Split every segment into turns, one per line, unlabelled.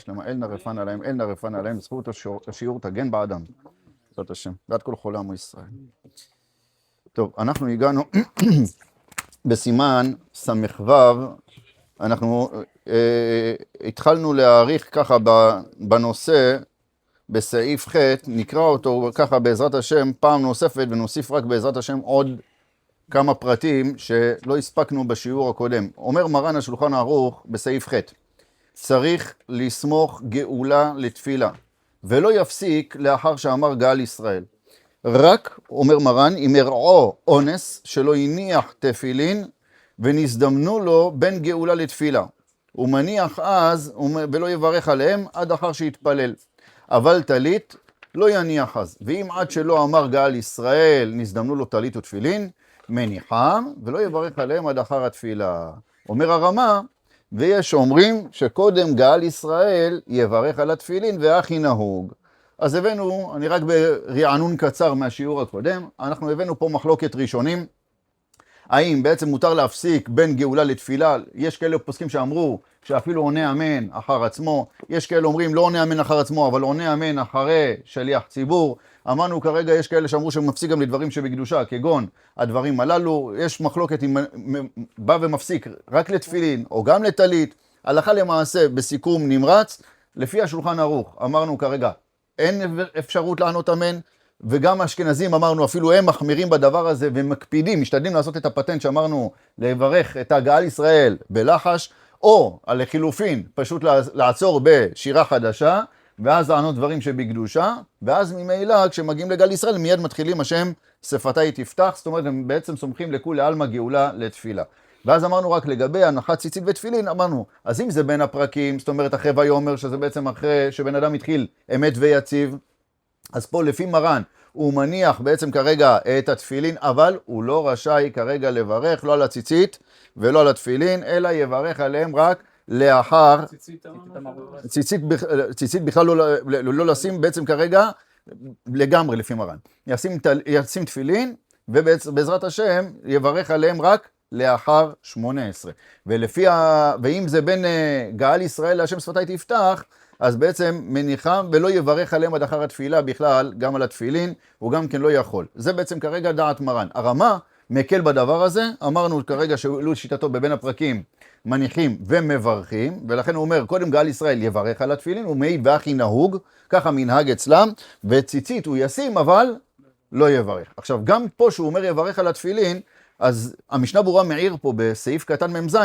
שלמה, אל נא רפא עליהם, אל נא רפא עליהם, זכות השיעור תגן בעדם. בעזרת השם, ועד כל חולי עמו ישראל. טוב, אנחנו הגענו בסימן ס"ו, אנחנו התחלנו להאריך ככה בנושא, בסעיף ח', נקרא אותו ככה בעזרת השם פעם נוספת, ונוסיף רק בעזרת השם עוד כמה פרטים שלא הספקנו בשיעור הקודם. אומר מרן השולחן ערוך בסעיף ח', צריך לסמוך גאולה לתפילה, ולא יפסיק לאחר שאמר גאל ישראל. רק, אומר מרן, אם ירעו אונס שלא הניח תפילין, ונזדמנו לו בין גאולה לתפילה. הוא מניח אז ולא יברך עליהם עד אחר שיתפלל. אבל טלית לא יניח אז. ואם עד שלא אמר גאל ישראל, נזדמנו לו טלית ותפילין, מניחם ולא יברך עליהם עד אחר התפילה. אומר הרמה, ויש אומרים שקודם גאל ישראל יברך על התפילין והכי נהוג. אז הבאנו, אני רק ברענון קצר מהשיעור הקודם, אנחנו הבאנו פה מחלוקת ראשונים, האם בעצם מותר להפסיק בין גאולה לתפילה. יש כאלה פוסקים שאמרו שאפילו עונה אמן אחר עצמו, יש כאלה אומרים לא עונה אמן אחר עצמו, אבל עונה אמן אחרי שליח ציבור. אמרנו כרגע יש כאלה שאמרו שמפסיק גם לדברים שבקדושה, כגון הדברים הללו. יש מחלוקת אם בא ומפסיק רק לתפילין או גם לטלית. הלכה למעשה בסיכום נמרץ, לפי השולחן ערוך, אמרנו כרגע, אין אפשרות לענות אמן, וגם האשכנזים אמרנו, אפילו הם מחמירים בדבר הזה ומקפידים, משתדלים לעשות את הפטנט שאמרנו, לברך את הגאל ישראל בלחש, או על לחילופין, פשוט לעצור בשירה חדשה, ואז לענות דברים שבקדושה, ואז ממילא כשמגיעים לגאל ישראל מיד מתחילים השם שפתי תפתח, זאת אומרת הם בעצם סומכים לכולי עלמא גאולה לתפילה. ואז אמרנו רק לגבי הנחת ציצית ותפילין, אמרנו, אז אם זה בין הפרקים, זאת אומרת אחרי ויאמר, שזה בעצם אחרי שבן אדם התחיל אמת ויציב, אז פה לפי מרן הוא מניח בעצם כרגע את התפילין, אבל הוא לא רשאי כרגע לברך, לא על הציצית ולא על התפילין, אלא יברך עליהם רק לאחר, ציצית בכלל לא לשים בעצם כרגע לגמרי לפי מרן. ישים תפילין ובעזרת השם יברך עליהם רק לאחר 18. ואם זה בין גאל ישראל להשם שפתי תפתח, אז בעצם מניחם ולא יברך עליהם עד אחר התפילה בכלל, גם על התפילין, הוא גם כן לא יכול. זה בעצם כרגע דעת מרן. הרמה מקל בדבר הזה, אמרנו כרגע שהוא שיטתו בבין הפרקים מניחים ומברכים, ולכן הוא אומר, קודם גאל ישראל יברך על התפילין, הוא מעיד והכי נהוג, ככה מנהג אצלם, וציצית הוא ישים, אבל לא יברך. עכשיו, גם פה שהוא אומר יברך על התפילין, אז המשנה ברורה מעיר פה בסעיף קטן ממז,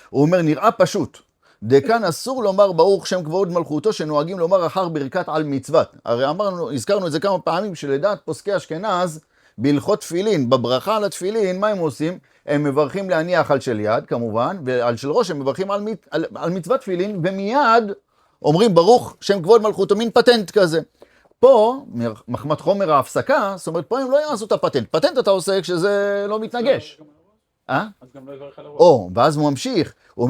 הוא אומר נראה פשוט, דכאן אסור לומר ברוך שם כבוד מלכותו שנוהגים לומר אחר ברכת על מצוות. הרי הזכרנו את זה כמה פעמים שלדעת פוסקי אשכנז, בהלכות תפילין, בברכה על התפילין, מה הם עושים? הם מברכים להניח על של יד כמובן, ועל של ראש הם מברכים על מצוות תפילין, ומיד אומרים ברוך שם כבוד מלכותו, מין פטנט כזה. פה, מחמת חומר ההפסקה, זאת אומרת, פה הם לא יעשו את הפטנט. פטנט אתה עושה כשזה לא מתנגש.
אז גם לא יברך על הראש.
ואז הוא ממשיך, הוא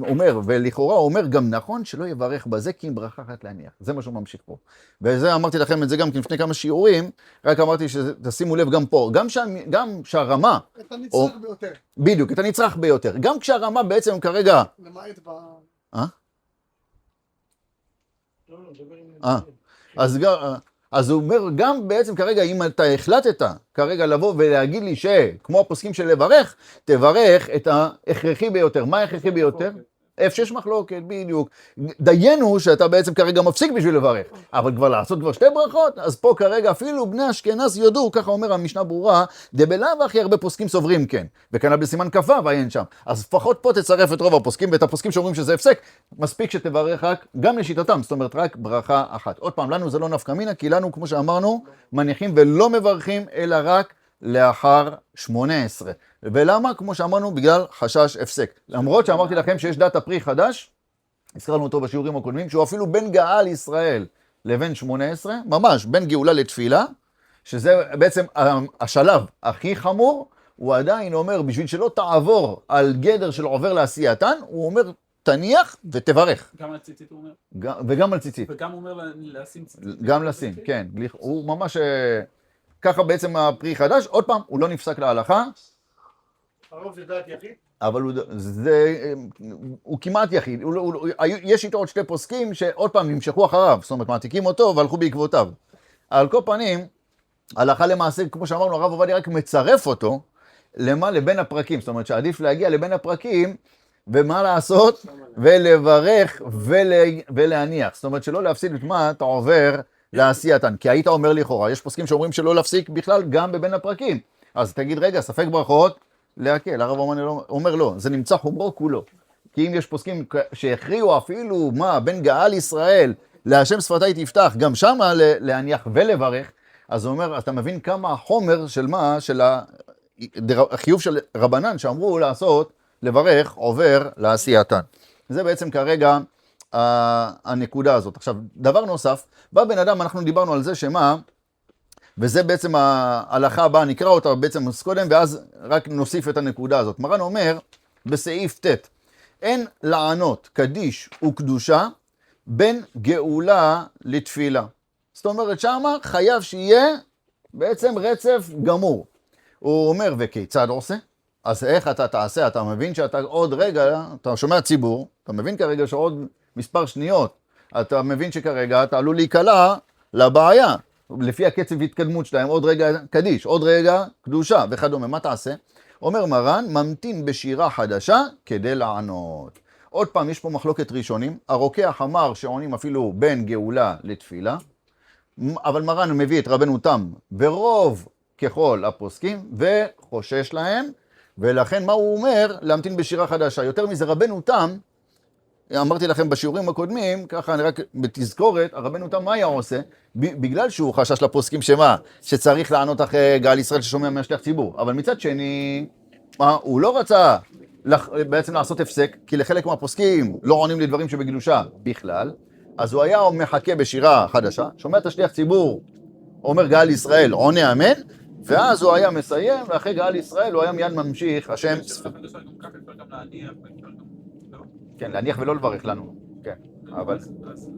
אומר, ולכאורה הוא אומר גם נכון שלא יברך בזה כי אם ברכה אחת להניח. זה מה שהוא ממשיך פה. וזה אמרתי לכם את זה גם לפני כמה שיעורים, רק אמרתי שתשימו לב גם פה, גם שהרמה...
את הנצרך ביותר.
בדיוק, את הנצרך ביותר. גם כשהרמה בעצם כרגע...
למעט ב...
אז הוא אומר גם בעצם כרגע אם אתה החלטת כרגע לבוא ולהגיד לי שכמו הפוסקים של לברך, תברך את ההכרחי ביותר. מה ההכרחי ביותר? איפה שיש מחלוקת, בדיוק. דיינו שאתה בעצם כרגע מפסיק בשביל לברך, אבל כבר לעשות כבר שתי ברכות, אז פה כרגע אפילו בני אשכנז יודו, ככה אומר המשנה ברורה, דבלאו הכי הרבה פוסקים סוברים כן, וכנ"ל בסימן כ"ו עיין שם. אז לפחות פה תצרף את רוב הפוסקים, ואת הפוסקים שאומרים שזה הפסק, מספיק שתברך רק, גם לשיטתם, זאת אומרת רק ברכה אחת. עוד פעם, לנו זה לא נפקא מינה, כי לנו, כמו שאמרנו, מניחים ולא מברכים, אלא רק לאחר 18. ולמה? כמו שאמרנו, בגלל חשש הפסק. למרות שאמרתי לכם שיש דת הפרי חדש, הזכרנו אותו בשיעורים הקודמים, שהוא אפילו בין גאל ישראל לבין 18, ממש בין גאולה לתפילה, שזה בעצם השלב הכי חמור, הוא עדיין אומר, בשביל שלא תעבור על גדר של עובר לעשייתן, הוא אומר, תניח ותברך.
גם על ציצית הוא אומר?
וגם על ציצית.
וגם הוא אומר לשים ציצית.
גם לשים, כן. הוא ממש... ככה בעצם הפרי חדש, עוד פעם, הוא לא נפסק להלכה,
הרוב זה דעת יחיד?
אבל הוא כמעט יחיד. יש איתו עוד שתי פוסקים שעוד פעם נמשכו אחריו, זאת אומרת, מעתיקים אותו והלכו בעקבותיו. על כל פנים, הלכה למעשה, כמו שאמרנו, הרב עובדיה רק מצרף אותו, לבין הפרקים. זאת אומרת, שעדיף להגיע לבין הפרקים, ומה לעשות? ולברך ולהניח. זאת אומרת, שלא להפסיד את מה אתה עובר לעשייתן. כי היית אומר לכאורה, יש פוסקים שאומרים שלא להפסיק בכלל גם בבין הפרקים. אז תגיד, רגע, ספק ברכות, להקל. הרב אומר לא, זה נמצא חומרו כולו. כי אם יש פוסקים שהכריעו אפילו, בין גאל ישראל להשם שפתי תפתח, גם שמה להניח ולברך, אז הוא אומר, אתה מבין כמה החומר של החיוב של רבנן שאמרו לעשות, לברך, עובר לעשייתן. זה בעצם כרגע הנקודה הזאת. עכשיו, דבר נוסף, בא בן אדם, אנחנו דיברנו על זה וזה בעצם ההלכה הבאה, נקרא אותה בעצם קודם, ואז רק נוסיף את הנקודה הזאת. מרן אומר, בסעיף ט', אין לענות קדיש וקדושה בין גאולה לתפילה. זאת אומרת, שמה חייב שיהיה בעצם רצף גמור. הוא אומר, וכיצד עושה? אז איך אתה תעשה? אתה מבין שאתה עוד רגע, אתה שומע ציבור, אתה מבין כרגע שעוד מספר שניות, אתה מבין שכרגע אתה עלול להיקלע לבעיה. לפי הקצב התקדמות שלהם, עוד רגע קדיש, עוד רגע קדושה וכדומה. מה תעשה? אומר מרן, ממתין בשירה חדשה כדי לענות. עוד פעם, יש פה מחלוקת ראשונים. הרוקח אמר שעונים אפילו בין גאולה לתפילה, אבל מרן מביא את רבנו תם ברוב ככל הפוסקים וחושש להם, ולכן מה הוא אומר? להמתין בשירה חדשה. יותר מזה, רבנו תם, אמרתי לכם בשיעורים הקודמים, ככה אני רק בתזכורת, הרבנו תם מה היה עושה? בגלל שהוא חשש לפוסקים שצריך לענות אחרי גאל ישראל ששומע מהשליח ציבור. אבל מצד שני, הוא לא רצה בעצם לעשות הפסק, כי לחלק מהפוסקים לא עונים לדברים שבקדושה בכלל, אז הוא היה מחכה בשירה חדשה, שומע את השליח ציבור, אומר גאל ישראל, עונה אמן, ואז הוא היה מסיים, ואחרי גאל ישראל הוא היה מיד ממשיך, השם... כן, להניח ולא לברך לנו, כן, אבל...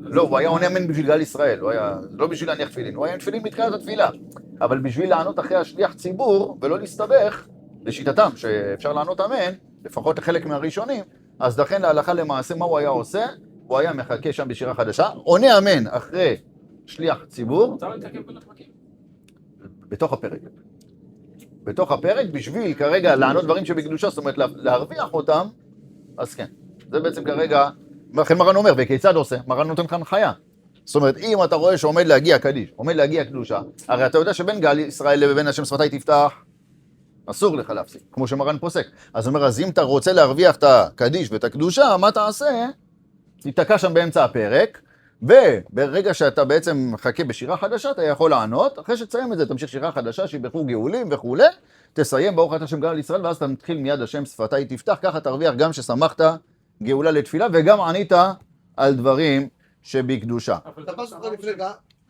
לא, הוא היה עונה אמן בשביל גאל ישראל, הוא היה... לא בשביל להניח תפילין, הוא היה עם תפילין מתחילת התפילה, אבל בשביל לענות אחרי השליח ציבור, ולא להסתבך, לשיטתם שאפשר לענות אמן, לפחות לחלק מהראשונים, אז לכן להלכה למעשה מה הוא היה עושה? הוא היה מחכה שם בשירה חדשה, עונה אמן אחרי שליח ציבור, בתוך הפרק. בתוך הפרק, בשביל כרגע לענות דברים שבקדושה, זאת אומרת להרוויח אותם, אז כן. זה בעצם כרגע, לכן מרן אומר, וכיצד עושה? מרן נותן כאן חיה. זאת אומרת, אם אתה רואה שעומד להגיע קדיש, עומד להגיע קדושה, הרי אתה יודע שבין גאל ישראל לבין השם שפתי תפתח, אסור לך להפסיק, כמו שמרן פוסק. אז הוא אומר, אז אם אתה רוצה להרוויח את הקדיש ואת הקדושה, מה תעשה? תתקע שם באמצע הפרק, וברגע שאתה בעצם מחכה בשירה חדשה, אתה יכול לענות, אחרי שתסיים את זה, תמשיך שירה חדשה, שיבחרו גאולים וכו', תסיים ברוך אתה השם גאל ישראל, ואז אתה מתחיל מיד השם שפתי תפתח, ככה תרוויח גם ששמחת גאולה לתפילה, וגם ענית על דברים שבקדושה.
אבל אתה זוכר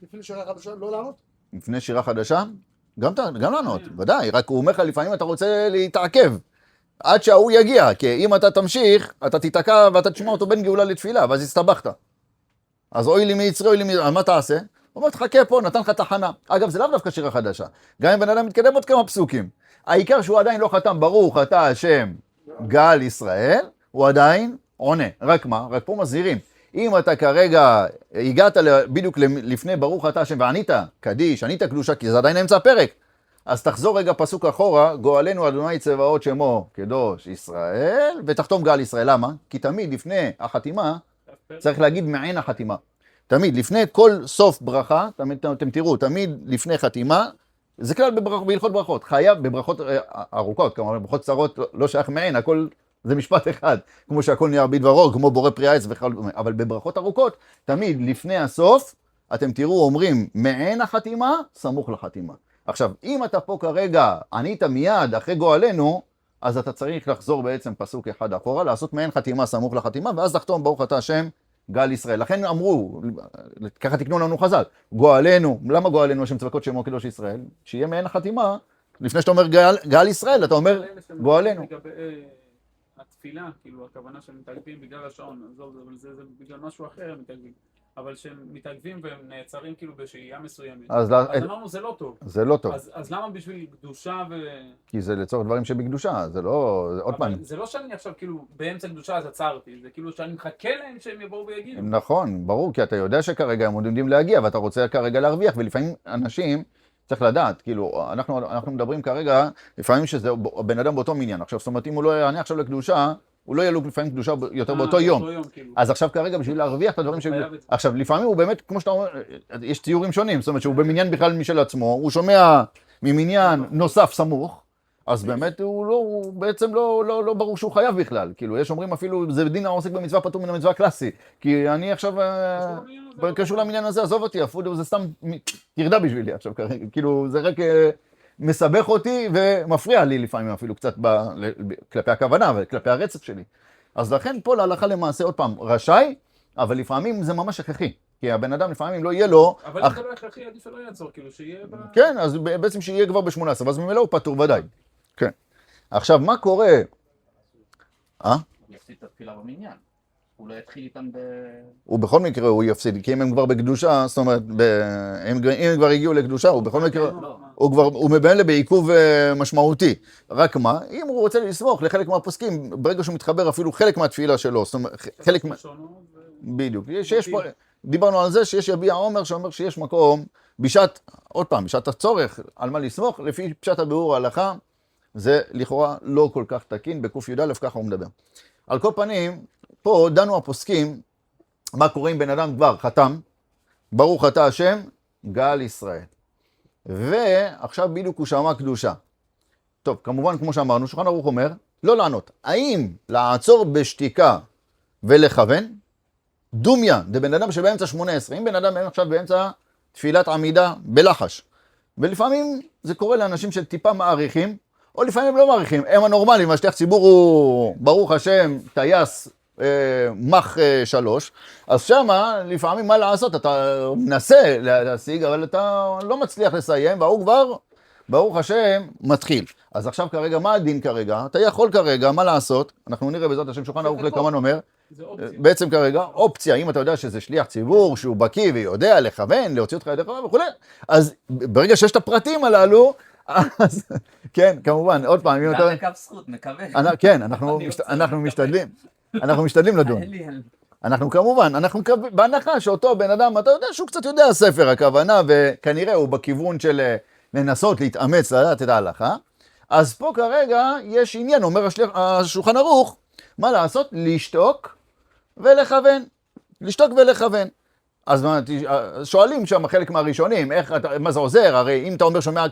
לפני שירה חדשה לא לענות?
לפני שירה חדשה? גם לענות, ודאי, רק הוא אומר לך לפעמים אתה רוצה להתעכב, עד שההוא יגיע, כי אם אתה תמשיך, אתה תתעכב ואתה תשמע אותו בין גאולה לתפילה, ואז הסתבכת. אז אוי לי מיצרי, אוי לי מיצרי, מה תעשה? הוא אומר, תחכה פה, נתן לך תחנה. אגב, זה לאו דווקא שירה חדשה. גם אם בן אדם מתקדם עוד כמה פסוקים. העיקר שהוא עדיין לא חתם, ברוך אתה השם גאל ישראל, הוא עדיין עונה. רק מה? רק פה מזהירים. אם אתה כרגע הגעת בדיוק לפני ברוך אתה השם וענית קדיש, ענית קדושה, כי זה עדיין אמצע הפרק, אז תחזור רגע פסוק אחורה, גואלנו אדוני צבאות שמו קדוש ישראל, ותחתום גאל ישראל. למה? כי תמיד לפני החתימה, צריך להגיד מעין החתימה. תמיד, לפני כל סוף ברכה, אתם תראו, תמיד לפני חתימה, זה כלל בהלכות ברכות, חייב בברכות ארוכות, כלומר בברכות קצרות לא שייך מעין, הכל זה משפט אחד, כמו שהכל נהיה בדברו, כמו בורא פרי העץ וכדומה, אבל בברכות ארוכות, תמיד לפני הסוף, אתם תראו אומרים מעין החתימה, סמוך לחתימה. עכשיו, אם אתה פה כרגע ענית מיד אחרי גואלנו, אז אתה צריך לחזור בעצם פסוק אחד אחורה, לעשות מעין חתימה סמוך לחתימה, ואז לחתום ברוך אתה השם גאל ישראל. לכן אמרו, ככה תקנו לנו חז"ל, גואלנו, למה גואלנו השם צבקות שמו קדוש ישראל? שיהיה מעין החתימה, לפני שאתה אומר גאל ישראל, אתה אומר גואלנו.
התפילה, כאילו הכוונה שהם מתעלפים בגלל השעון, אבל זה בגלל משהו אחר הם מתעלפים. אבל שהם מתעכבים והם נעצרים כאילו בשהייה מסוימת.
אז
אמרנו זה לא טוב.
זה לא טוב.
אז למה בשביל קדושה
כי זה לצורך דברים שבקדושה, זה לא, עוד פעם.
אבל זה לא שאני עכשיו כאילו באמצע קדושה אז עצרתי, זה כאילו שאני מחכה להם שהם יבואו ויגיעו.
נכון, ברור, כי אתה יודע שכרגע הם עומדים להגיע, ואתה רוצה כרגע להרוויח, ולפעמים אנשים, צריך לדעת, כאילו, אנחנו מדברים כרגע, לפעמים שזה בן אדם באותו מניין. עכשיו, זאת אומרת, אם הוא לא יענה עכשיו לקדושה, הוא לא יהיה לו לפעמים קדושה יותר באותו יום.
כאילו.
אז עכשיו כרגע בשביל להרוויח את הדברים עכשיו, לפעמים הוא באמת, כמו שאתה אומר, יש ציורים שונים, זאת אומרת שהוא במניין בכלל משל עצמו, הוא שומע ממניין נוסף סמוך, אז באמת הוא בעצם לא ברור שהוא חייב בכלל. כאילו, יש אומרים אפילו, זה דין העוסק במצווה פטור מן המצווה הקלאסי. כי אני עכשיו, קשור למניין הזה, עזוב אותי, אפילו זה סתם תרדה בשבילי עכשיו כרגע. כאילו, זה רק מסבך אותי ומפריע לי לפעמים אפילו קצת כלפי הכוונה וכלפי הרצף שלי. אז לכן פה להלכה למעשה, עוד פעם, רשאי, אבל לפעמים זה ממש הכרחי. כי הבן אדם לפעמים לא יהיה לו...
אבל אם זה לא הכרחי, עדיף לא יעצור, כאילו שיהיה...
כן, אז בעצם שיהיה כבר ב-18, ואז ממילא הוא פטור ודאי. כן. עכשיו, מה קורה?
הוא יפסיד את התפילה במניין. הוא לא יתחיל איתם
הוא בכל מקרה הוא יפסיד, כי אם הם כבר בקדושה, זאת אומרת, אם הם כבר הגיעו לקדושה, הוא בכל מקרה... הוא מבן בעיכוב משמעותי. רק מה? אם הוא רוצה לסמוך לחלק מהפוסקים, ברגע שהוא מתחבר אפילו חלק מהתפילה שלו, זאת אומרת, חלק מה... בדיוק. שיש פה... דיברנו על זה שיש יביע עומר שאומר שיש מקום בשעת, עוד פעם, בשעת הצורך על מה לסמוך, לפי פשט הביאור ההלכה, זה לכאורה לא כל כך תקין, בקוף י"א ככה הוא מדבר. על כל פנים, פה דנו הפוסקים, מה קורה אם בן אדם כבר חתם, ברוך אתה השם, גאל ישראל. ועכשיו בדיוק הוא שמע קדושה. טוב, כמובן כמו שאמרנו, שולחן ערוך אומר, לא לענות. האם לעצור בשתיקה ולכוון? דומיה, זה בן אדם שבאמצע 18, אם בן אדם עכשיו באמצע תפילת עמידה בלחש. ולפעמים זה קורה לאנשים שטיפה מעריכים, או לפעמים לא מעריכים, הם הנורמליים, השליח ציבור הוא ברוך השם, טייס, מח 3, אז שמה לפעמים מה לעשות, אתה מנסה להשיג, אבל אתה לא מצליח לסיים, והוא כבר, ברוך השם, מתחיל. אז עכשיו כרגע, מה הדין כרגע? אתה יכול כרגע, מה לעשות? אנחנו נראה בעזרת השם שולחן ערוך לכמן אומר, בעצם כרגע, אופציה, אם אתה יודע שזה שליח ציבור, שהוא בקיא ויודע לכוון, להוציא אותך ידי חובה וכו', אז ברגע שיש את הפרטים הללו, אז כן, כמובן, עוד פעם, אם אתה...
גם בקו זכות, מקווה.
כן, אנחנו משתדלים לדון. אנחנו כמובן, בהנחה שאותו בן אדם, אתה יודע שהוא קצת יודע הספר, הכוונה, וכנראה הוא בכיוון של לנסות להתאמץ, לדעת את ההלכה, אז פה כרגע יש עניין, אומר השולחן ערוך, מה לעשות? לשתוק ולכוון. לשתוק ולכוון. אז שואלים שם חלק מהראשונים, מה זה עוזר? הרי אם אתה אומר שומע,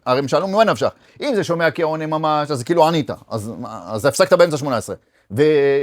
הרי הם שאלו ממה נפשך. אם זה שומע כעונה ממש, אז כאילו ענית. אז הפסקת באמצע 18.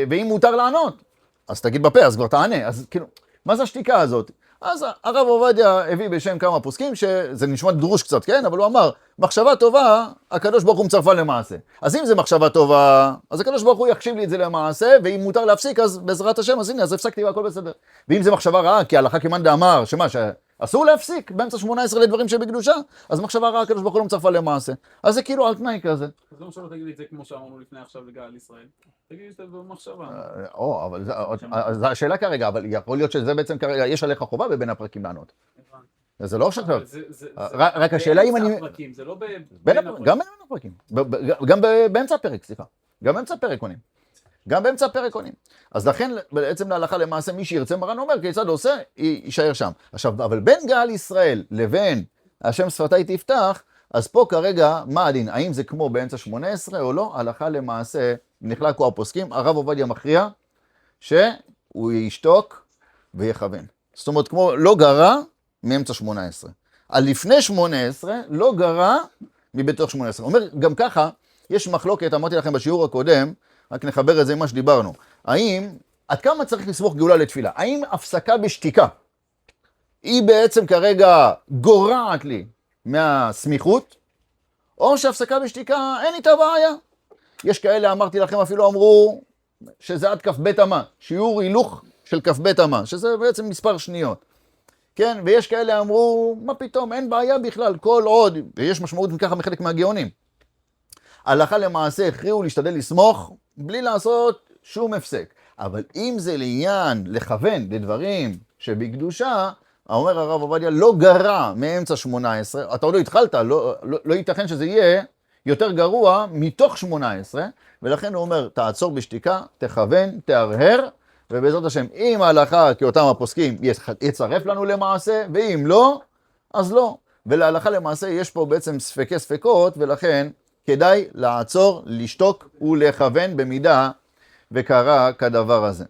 ואם מותר לענות, אז תגיד בפה, אז כבר תענה. אז כאילו, מה זה השתיקה הזאת? אז הרב עובדיה הביא בשם כמה פוסקים, שזה נשמע דרוש קצת, כן? אבל הוא אמר, מחשבה טובה, הקדוש ברוך הוא מצרפה למעשה. אז אם זה מחשבה טובה, אז הקדוש ברוך הוא יחשיב לי את זה למעשה, ואם מותר להפסיק, אז בעזרת השם, אז הנה, אז הפסקתי והכל בסדר. ואם זה מחשבה רעה, כי ההלכה כמאן דאמר, שמה, שאסור להפסיק באמצע 18 לדברים שבקדושה, אז מחשבה רעה, הקדוש ברוך הוא לא מצרפה למעשה. אז זה כאילו על תנאי כזה.
אז לא משהו תגיד לי את זה כמו שאמרנו לפני עכשיו לגאל ישראל. תגיד לי את זה במחשבה.
אבל זו השאלה כרגע, אבל יכול להיות שזה בעצם כרגע, יש עליך חובה בבין הפרקים לענות. זה לא עכשיו, רק השאלה אם אני...
זה לא
גם בין הפרקים, גם באמצע הפרק, סליחה, גם באמצע הפרק עונים. גם באמצע הפרק עונים. אז לכן בעצם להלכה למעשה מי שירצה מרן אומר כיצד עושה, יישאר שם. עכשיו, אבל בין גאל ישראל לבין השם שפתי תפתח, אז פה כרגע מה הדין? האם זה כמו באמצע 18 או לא? הלכה למעשה נחלקו הפוסקים, הרב עובדיה מכריע שהוא ישתוק ויכוון. זאת אומרת כמו לא גרע מאמצע 18. על לפני 18 לא גרע מבתוך 18. אומר גם ככה, יש מחלוקת, אמרתי לכם בשיעור הקודם, רק נחבר את זה עם מה שדיברנו. האם, עד כמה צריך לסמוך גאולה לתפילה? האם הפסקה בשתיקה היא בעצם כרגע גורעת לי מהסמיכות, או שהפסקה בשתיקה אין איתה בעיה? יש כאלה, אמרתי לכם, אפילו אמרו שזה עד כ"ב אמה, שיעור הילוך של כ"ב אמה, שזה בעצם מספר שניות. כן, ויש כאלה אמרו, מה פתאום, אין בעיה בכלל, כל עוד, ויש משמעות מככה מחלק מהגאונים. הלכה למעשה הכריעו להשתדל לסמוך, בלי לעשות שום הפסק. אבל אם זה לעניין לכוון לדברים שבקדושה, אומר הרב עובדיה, לא גרע מאמצע 18, אתה עוד לא התחלת, לא ייתכן שזה יהיה יותר גרוע מתוך 18, ולכן הוא אומר, תעצור בשתיקה, תכוון, תהרהר, ובעזרת השם, אם ההלכה כאותם הפוסקים יצרף לנו למעשה, ואם לא, אז לא. ולהלכה למעשה יש פה בעצם ספקי ספקות, ולכן כדאי לעצור, לשתוק ולכוון במידה וקרה כדבר הזה.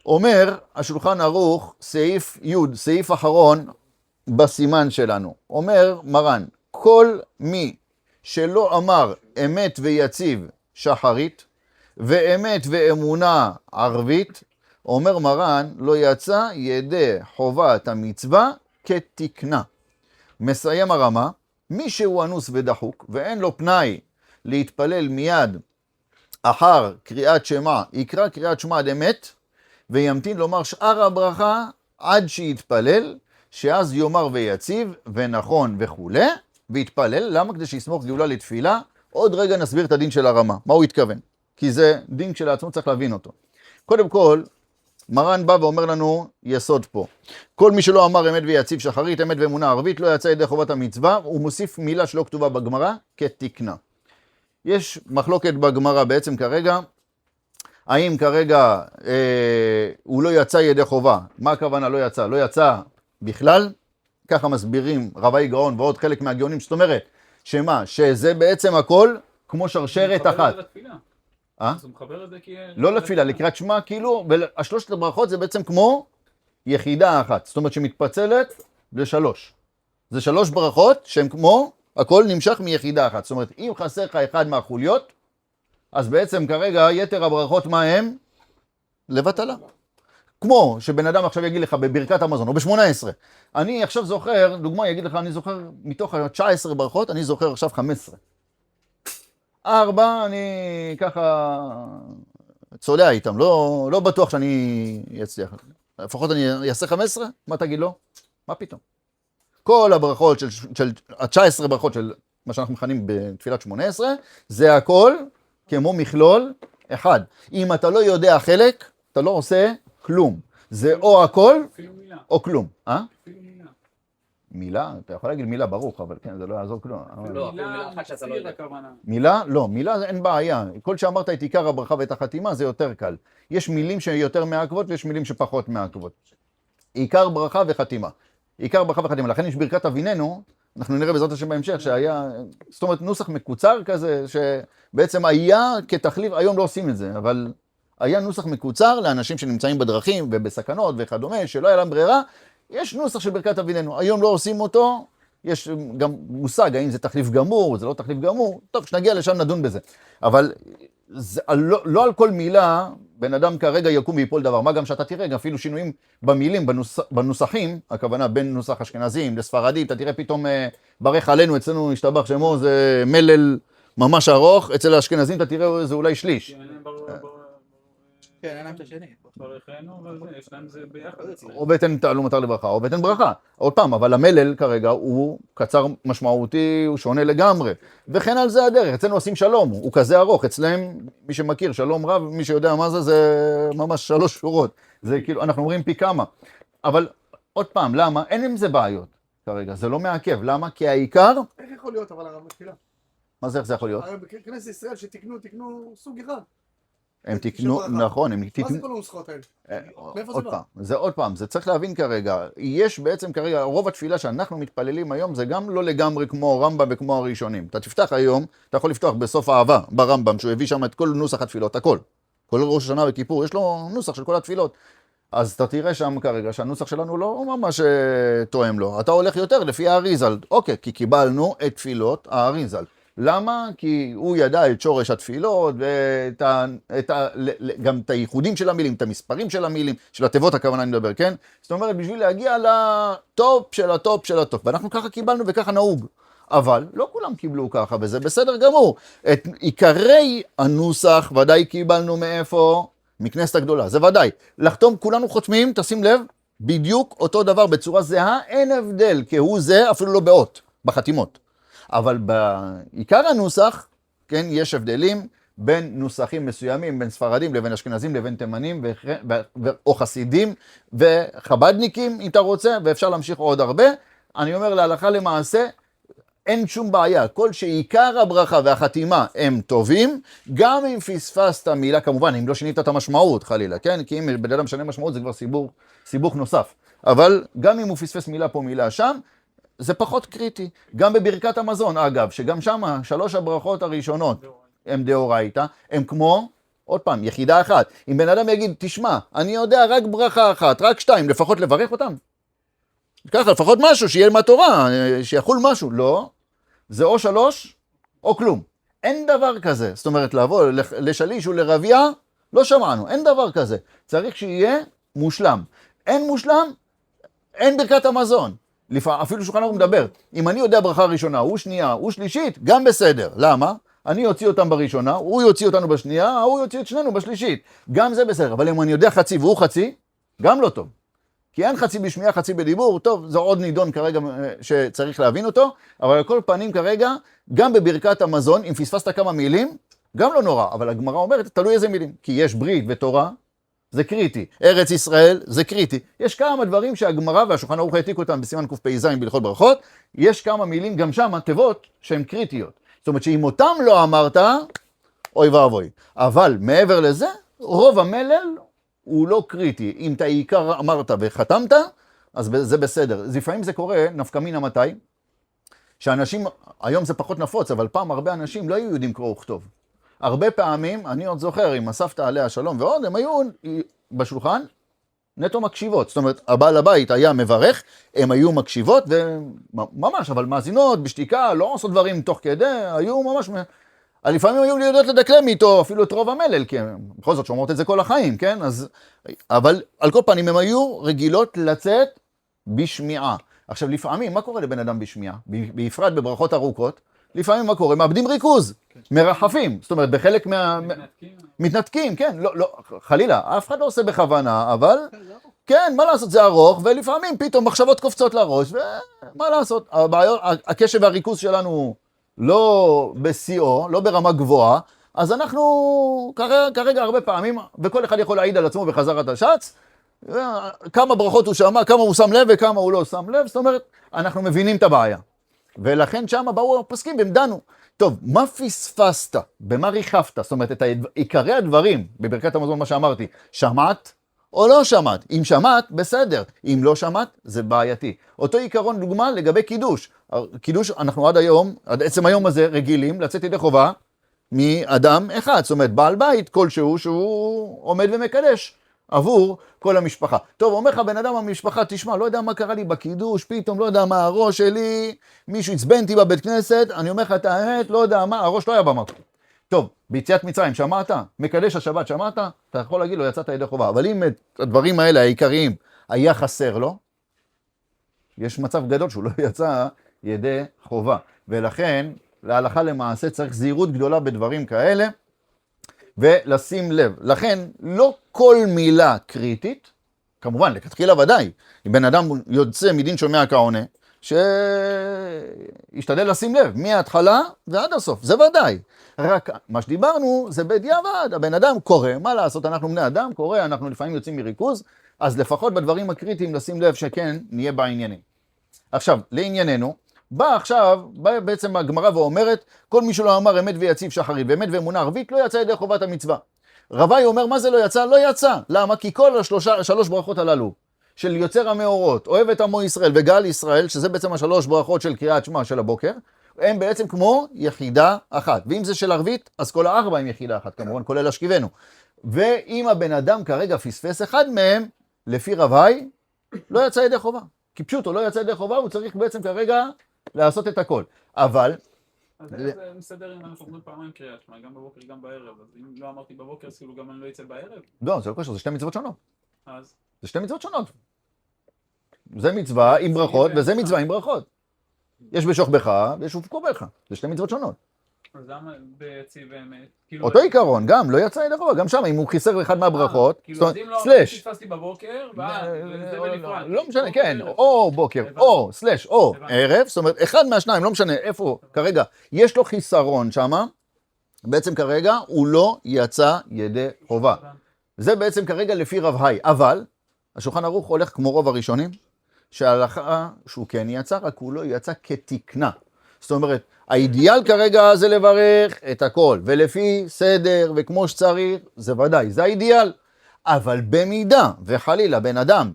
אומר השולחן ערוך, סעיף י', סעיף אחרון בסימן שלנו. אומר מרן, כל מי שלא אמר אמת ויציב שחרית, ואמת ואמונה ערבית, אומר מרן, לא יצא ידי חובת המצווה כתקנה. מסיים הרמה, מי שהוא אנוס ודחוק, ואין לו פנאי להתפלל מיד אחר קריאת שמע, יקרא קריאת שמע עד אמת, וימתין לומר שאר הברכה עד שיתפלל, שאז יאמר ויציב ונכון וכו', ויתפלל. למה? כדי שיסמוך גאולה לתפילה. עוד רגע נסביר את הדין של הרמה, מה הוא התכוון, כי זה דין כשלעצמו, צריך להבין אותו. קודם כל, מרן בא ואומר לנו יסוד פה. כל מי שלא אמר אמת ויציב שחרית, אמת ואמונה ערבית, לא יצא ידי חובת המצווה, הוא מוסיף מילה שלא כתובה בגמרא, כתקנה. יש מחלוקת בגמרא בעצם כרגע, האם כרגע הוא לא יצא ידי חובה? מה הכוונה לא יצא? לא יצא בכלל? ככה מסבירים רבי גאון ועוד חלק מהגאונים, זאת אומרת, שמה? שזה בעצם הכל כמו שרשרת אחת.
אז הוא מחבר את זה כי...
לא לתפילה, לקריאת שמע, כאילו, והשלושת הברכות זה בעצם כמו יחידה אחת. זאת אומרת שמתפצלת לשלוש. זה שלוש ברכות שהן כמו, הכל נמשך מיחידה אחת. זאת אומרת, אם חסר לך אחד מהחוליות, אז בעצם כרגע יתר הברכות מה הם? לבטלה. כמו שבן אדם עכשיו יגיד לך בברכת המזון, או ב-18. אני עכשיו זוכר, דוגמה יגיד לך, אני זוכר מתוך ה-19 ברכות, אני זוכר עכשיו 15. 4, אני ככה צולע איתם, לא בטוח שאני אצליח. לפחות אני אעשה 15, מה תגיד לו? מה פתאום? כל הברכות של ה-19 ברכות של מה שאנחנו מכנים בתפילת 18, זה הכל כמו מכלול אחד. אם אתה לא יודע חלק, אתה לא עושה כלום. זה או הכל או כלום.
אפילו מילה.
מילה? אתה יכול להגיד מילה ברוך, אבל כן, זה לא יעזור כלום.
לא, מילה אחת שאתה לא יודע.
מילה? לא, מילה אין בעיה. כל שאמרת את עיקר הברכה ואת החתימה זה יותר קל. יש מילים שיותר מעכבות ויש מילים שפחות מעכבות. עיקר ברכה וחתימה. עיקר ברכה וחתימה. לכן יש ברכת אביננו, אנחנו נראה בעזרת השם בהמשך, שהיה, זאת אומרת, נוסח מקוצר כזה, שבעצם היה כתחליף, היום לא עושים את זה, אבל היה נוסח מקוצר לאנשים שנמצאים בדרכים ובסכנות וכדומה, שלא היה להם ברירה, יש נוסח של ברכת אביננו, היום לא עושים אותו, יש גם מושג, האם זה תחליף גמור, זה לא תחליף גמור, טוב, כשנגיע לשם נדון בזה. אבל זה, לא על כל מילה, בן אדם כרגע יקום ויפול דבר, מה גם שאתה תראה, אפילו שינויים במילים, בנוסחים, הכוונה בין נוסח אשכנזים לספרדים, אתה תראה פתאום ברך עלינו, אצלנו השתבח שמו, זה מלל ממש ארוך, אצל האשכנזים אתה תראה זה אולי שליש.
כן, אין להם את השני.
יש להם זה ביחד.
או בטן תעלומתר לברכה, או בטן ברכה. עוד פעם, אבל המלל כרגע הוא קצר משמעותי, הוא שונה לגמרי. וכן על זה הדרך, אצלנו עושים שלום, הוא כזה ארוך, אצלם, מי שמכיר, שלום רב, מי שיודע מה זה, זה ממש 3 שורות. זה כאילו, אנחנו אומרים פי כמה. אבל עוד פעם, למה? אין עם זה בעיות כרגע, זה לא מעכב. למה? כי העיקר...
איך יכול להיות אבל הרב בתחילה?
מה זה, איך זה יכול להיות?
הרי בכנסת ישראל שתקנו סוג אחד.
הם תקנו, נכון, הם תקנו...
מה זה כל הנוסחות האלה? מאיפה זה בא?
זה עוד פעם, זה צריך להבין כרגע, יש בעצם כרגע, רוב התפילה שאנחנו מתפללים היום, זה גם לא לגמרי כמו רמב"ם וכמו הראשונים. אתה תפתח היום, אתה יכול לפתוח בסוף האהבה, ברמב"ם, שהוא הביא שם את כל נוסח התפילות, הכל. כל ראש השנה וכיפור, יש לו נוסח של כל התפילות. אז אתה תראה שם כרגע שהנוסח שלנו לא ממש תואם לו. אתה הולך יותר לפי האריזל. אוקיי, כי קיבלנו את תפילות האריזל. למה? כי הוא ידע את שורש התפילות, גם את הייחודים של המילים, את המספרים של המילים, של התיבות הכוונה אני מדבר, כן? זאת אומרת, בשביל להגיע לטופ של הטופ של הטופ. ואנחנו ככה קיבלנו וככה נהוג. אבל לא כולם קיבלו ככה, וזה בסדר גמור. את עיקרי הנוסח ודאי קיבלנו מאיפה? מכנסת הגדולה, זה ודאי. לחתום, כולנו חותמים, תשים לב, בדיוק אותו דבר בצורה זהה, אין הבדל, כהוא זה אפילו לא באות, בחתימות. אבל בעיקר הנוסח, כן, יש הבדלים, בין נוסחים מסוימים, בין ספרדים לבין אשכנזים לבין תימנים או חסידים וחבדניקים, אם אתה רוצה, ואפשר להמשיך עוד הרבה. אני אומר להלכה למעשה, אין שום בעיה, כל שעיקר הברכה והחתימה הם טובים, גם אם פספסת מילה, כמובן, אם לא שינית את המשמעות חלילה, כן? כי אם בן אדם משנה משמעות זה כבר סיבוך נוסף. אבל גם אם הוא פספס מילה פה מילה שם, זה פחות קריטי. גם בברכת המזון, אגב, שגם שם 3 הברכות הראשונות הם דאורייתא, הם כמו, עוד פעם, יחידה אחת. אם בן אדם יגיד, תשמע, אני יודע רק ברכה אחת, רק 2, לפחות לברך אותם. ככה, לפחות משהו, שיהיה מהתורה, שיחול משהו. לא, זה או 3 או כלום. אין דבר כזה. זאת אומרת, לבוא לשליש ולרבייה, לא שמענו, אין דבר כזה. צריך שיהיה מושלם. אין מושלם, אין ברכת המזון. אפילו שולחן ערוך מדבר, אם אני יודע ברכה ראשונה, הוא שנייה, הוא שלישית, גם בסדר. למה? אני אוציא אותם בראשונה, הוא יוציא אותנו בשנייה, הוא יוציא את שנינו בשלישית. גם זה בסדר. אבל אם אני יודע חצי והוא חצי, גם לא טוב. כי אין חצי בשמיעה, חצי בדיבור, טוב, זה עוד נידון כרגע שצריך להבין אותו, אבל על כל פנים כרגע, גם בברכת המזון, אם פספסת כמה מילים, גם לא נורא, אבל הגמרא אומרת, תלוי איזה מילים, כי יש ברית ותורה, זה קריטי, ארץ ישראל, זה קריטי. יש כמה דברים שהגמרא והשולחן ערוך העתיק אותם בסימן קפ"ז בהלכות ברכות, יש כמה מילים גם שם, תיבות, שהן קריטיות. זאת אומרת שאם אותם לא אמרת, אוי ואבוי. אבל מעבר לזה, רוב המלל הוא לא קריטי. אם את העיקר אמרת וחתמת, אז זה בסדר. לפעמים זה קורה, נפקא מינה מתי, שאנשים, היום זה פחות נפוץ, אבל פעם הרבה אנשים לא היו יודעים קרוא וכתוב. הרבה פעמים, אני עוד זוכר, עם הסבתא עליה שלום ועוד, הם היו בשולחן נטו מקשיבות. זאת אומרת, הבעל הבית היה מברך, הם היו מקשיבות, וממש, אבל מאזינות, בשתיקה, לא עושות דברים תוך כדי, היו ממש... לפעמים היו לי יודעות לדקלם איתו אפילו את רוב המלל, כי בכל זאת שומעות את זה כל החיים, כן? אז, אבל על כל פנים הם היו רגילות לצאת בשמיעה. עכשיו לפעמים, מה קורה לבן אדם בשמיעה? בפרט בברכות ארוכות, לפעמים מה קורה? מאבדים ריכוז, מרחפים, זאת אומרת בחלק מתנתקים, כן, לא, חלילה, אף אחד לא עושה בכוונה, אבל כן, מה לעשות, זה ארוך, ולפעמים פתאום מחשבות קופצות לראש, ומה לעשות, הקשב והריכוז שלנו לא בשיאו, לא ברמה גבוהה, אז אנחנו כרגע הרבה פעמים, וכל אחד יכול להעיד על עצמו בחזרת השץ, כמה ברכות הוא שמע, כמה הוא שם לב וכמה הוא לא שם לב, זאת אומרת, אנחנו מבינים את הבעיה. ולכן שם באו הפוסקים והם דנו. טוב, מה פספסת? במה ריחפת? זאת אומרת, את עיקרי הדברים, בברכת המזון מה שאמרתי, שמעת או לא שמעת? אם שמעת, בסדר. אם לא שמעת, זה בעייתי. אותו עיקרון דוגמה לגבי קידוש. קידוש, אנחנו עד היום, עד עצם היום הזה, רגילים לצאת ידי חובה מאדם אחד. זאת אומרת, בעל בית כלשהו שהוא עומד ומקדש עבור כל המשפחה. טוב, אומר לך בן אדם המשפחה, תשמע, לא יודע מה קרה לי בקידוש, פתאום לא יודע מה הראש שלי, מישהו עצבנתי בבית כנסת, אני אומר לך את האמת, לא יודע מה, הראש לא היה במקום. טוב, ביציאת מצרים, שמעת? מקדש השבת, שמעת? אתה יכול להגיד לו, יצאת ידי חובה. אבל אם את הדברים האלה העיקריים היה חסר לו, יש מצב גדול שהוא לא יצא ידי חובה. ולכן, להלכה למעשה צריך זהירות גדולה בדברים כאלה, ולשים לב. לכן, לא כל מילה קריטית, כמובן, לכתחילה ודאי, אם בן אדם יוצא מדין שומע כעונה, שישתדל לשים לב, מההתחלה ועד הסוף, זה ודאי. רק מה שדיברנו זה בדיעבד, הבן אדם קורא, מה לעשות, אנחנו בני אדם, קורא, אנחנו לפעמים יוצאים מריכוז, אז לפחות בדברים הקריטיים לשים לב שכן, נהיה בעניינים. עכשיו, לענייננו, באה בעצם הגמרא ואומרת, כל מי שלא אמר אמת ויציב שחרית, ואמת ואמונה ערבית, לא יצא ידי חובת המצווה. רבי אומר, מה זה לא יצא? לא יצא. למה? כי כל שלוש ברכות הללו, של יוצר המאורות, אוהב את עמו ישראל וגאל ישראל, שזה בעצם 3 ברכות של קריאת שמע של הבוקר, הם בעצם כמו יחידה אחת. ואם זה של ערבית, אז כל 4 הם יחידה אחת, כמובן, כולל השכיבנו. ואם הבן אדם כרגע פספס אחד מהם, לפי רבי, לא יצא ידי חובה. כי פשוטו לא יצא ידי חובה, הוא צריך בעצם כרגע לעשות את הכל. אבל...
אז זה מסדר אם אנחנו אומרים פעמיים קריאת שמע, גם בבוקר, גם בערב. אז אם לא אמרתי בבוקר, אז כאילו גם אני לא יצא בערב?
לא, זה לא קשור, זה 2 מצוות שונות.
אז?
זה 2 מצוות שונות. זה מצווה עם ברכות, וזה מצווה עם ברכות. יש בשוך בך, ויש ופקו בך. זה 2 מצוות שונות.
אז למה ביציב באמת?
אותו עיקרון, גם, לא יצא ידי חובה, גם שם, אם הוא חיסר אחד מהברכות,
כאילו, אז אם לא פספסתי בבוקר, זה בנפרד.
לא משנה, כן, או בוקר, או, סלש, או ערב, זאת אומרת, אחד מהשניים, לא משנה איפה, כרגע, יש לו חיסרון שמה, בעצם כרגע הוא לא יצא ידי חובה. זה בעצם כרגע לפי רב היי, אבל השולחן ערוך הולך כמו רוב הראשונים, שההלכה שהוא כן יצא, רק הוא לא יצא כתקנה. זאת אומרת, האידיאל כרגע זה לברך את הכל, ולפי סדר וכמו שצריך, זה ודאי, זה האידיאל. אבל במידה וחלילה בן אדם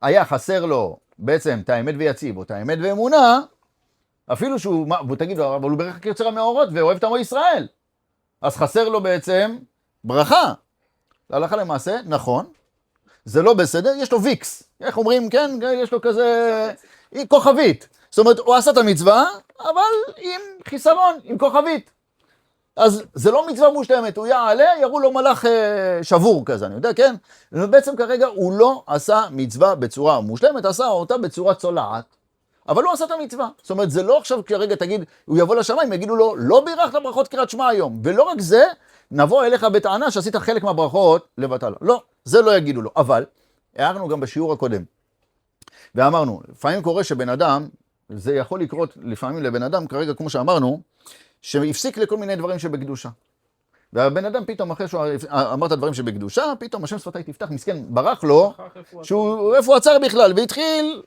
היה חסר לו בעצם את האמת ויציב, או את האמת ואמונה, אפילו שהוא, תגיד לו, אבל הוא ברך כיוצר המאורות ואוהב את עמו ישראל. אז חסר לו בעצם ברכה. להלכה למעשה, נכון, זה לא בסדר, יש לו ויקס. איך אומרים, כן, יש לו כזה כוכבית. זאת אומרת, הוא עשה את המצווה, אבל עם חיסרון, עם כוכבית. אז זה לא מצווה מושלמת, הוא יעלה, יראו לו מלאך שבור כזה, אני יודע, כן? ובעצם כרגע הוא לא עשה מצווה בצורה מושלמת, עשה אותה בצורה צולעת, אבל הוא עשה את המצווה. זאת אומרת, זה לא עכשיו כרגע תגיד, הוא יבוא לשמיים, יגידו לו, לא בירכת ברכות קריאת שמע היום. ולא רק זה, נבוא אליך בטענה שעשית חלק מהברכות לבטל. לא, זה לא יגידו לו. אבל, הערנו גם בשיעור הקודם, ואמרנו, לפעמים קורה שבן אדם, זה יכול לקרות לפעמים לבן אדם, כרגע כמו שאמרנו, שהפסיק לכל מיני דברים שבקדושה. והבן אדם פתאום, אחרי שהוא אמר את הדברים שבקדושה, פתאום השם שפתיי תפתח, מסכן, ברח לו, איפה הוא עצר בכלל, והתחיל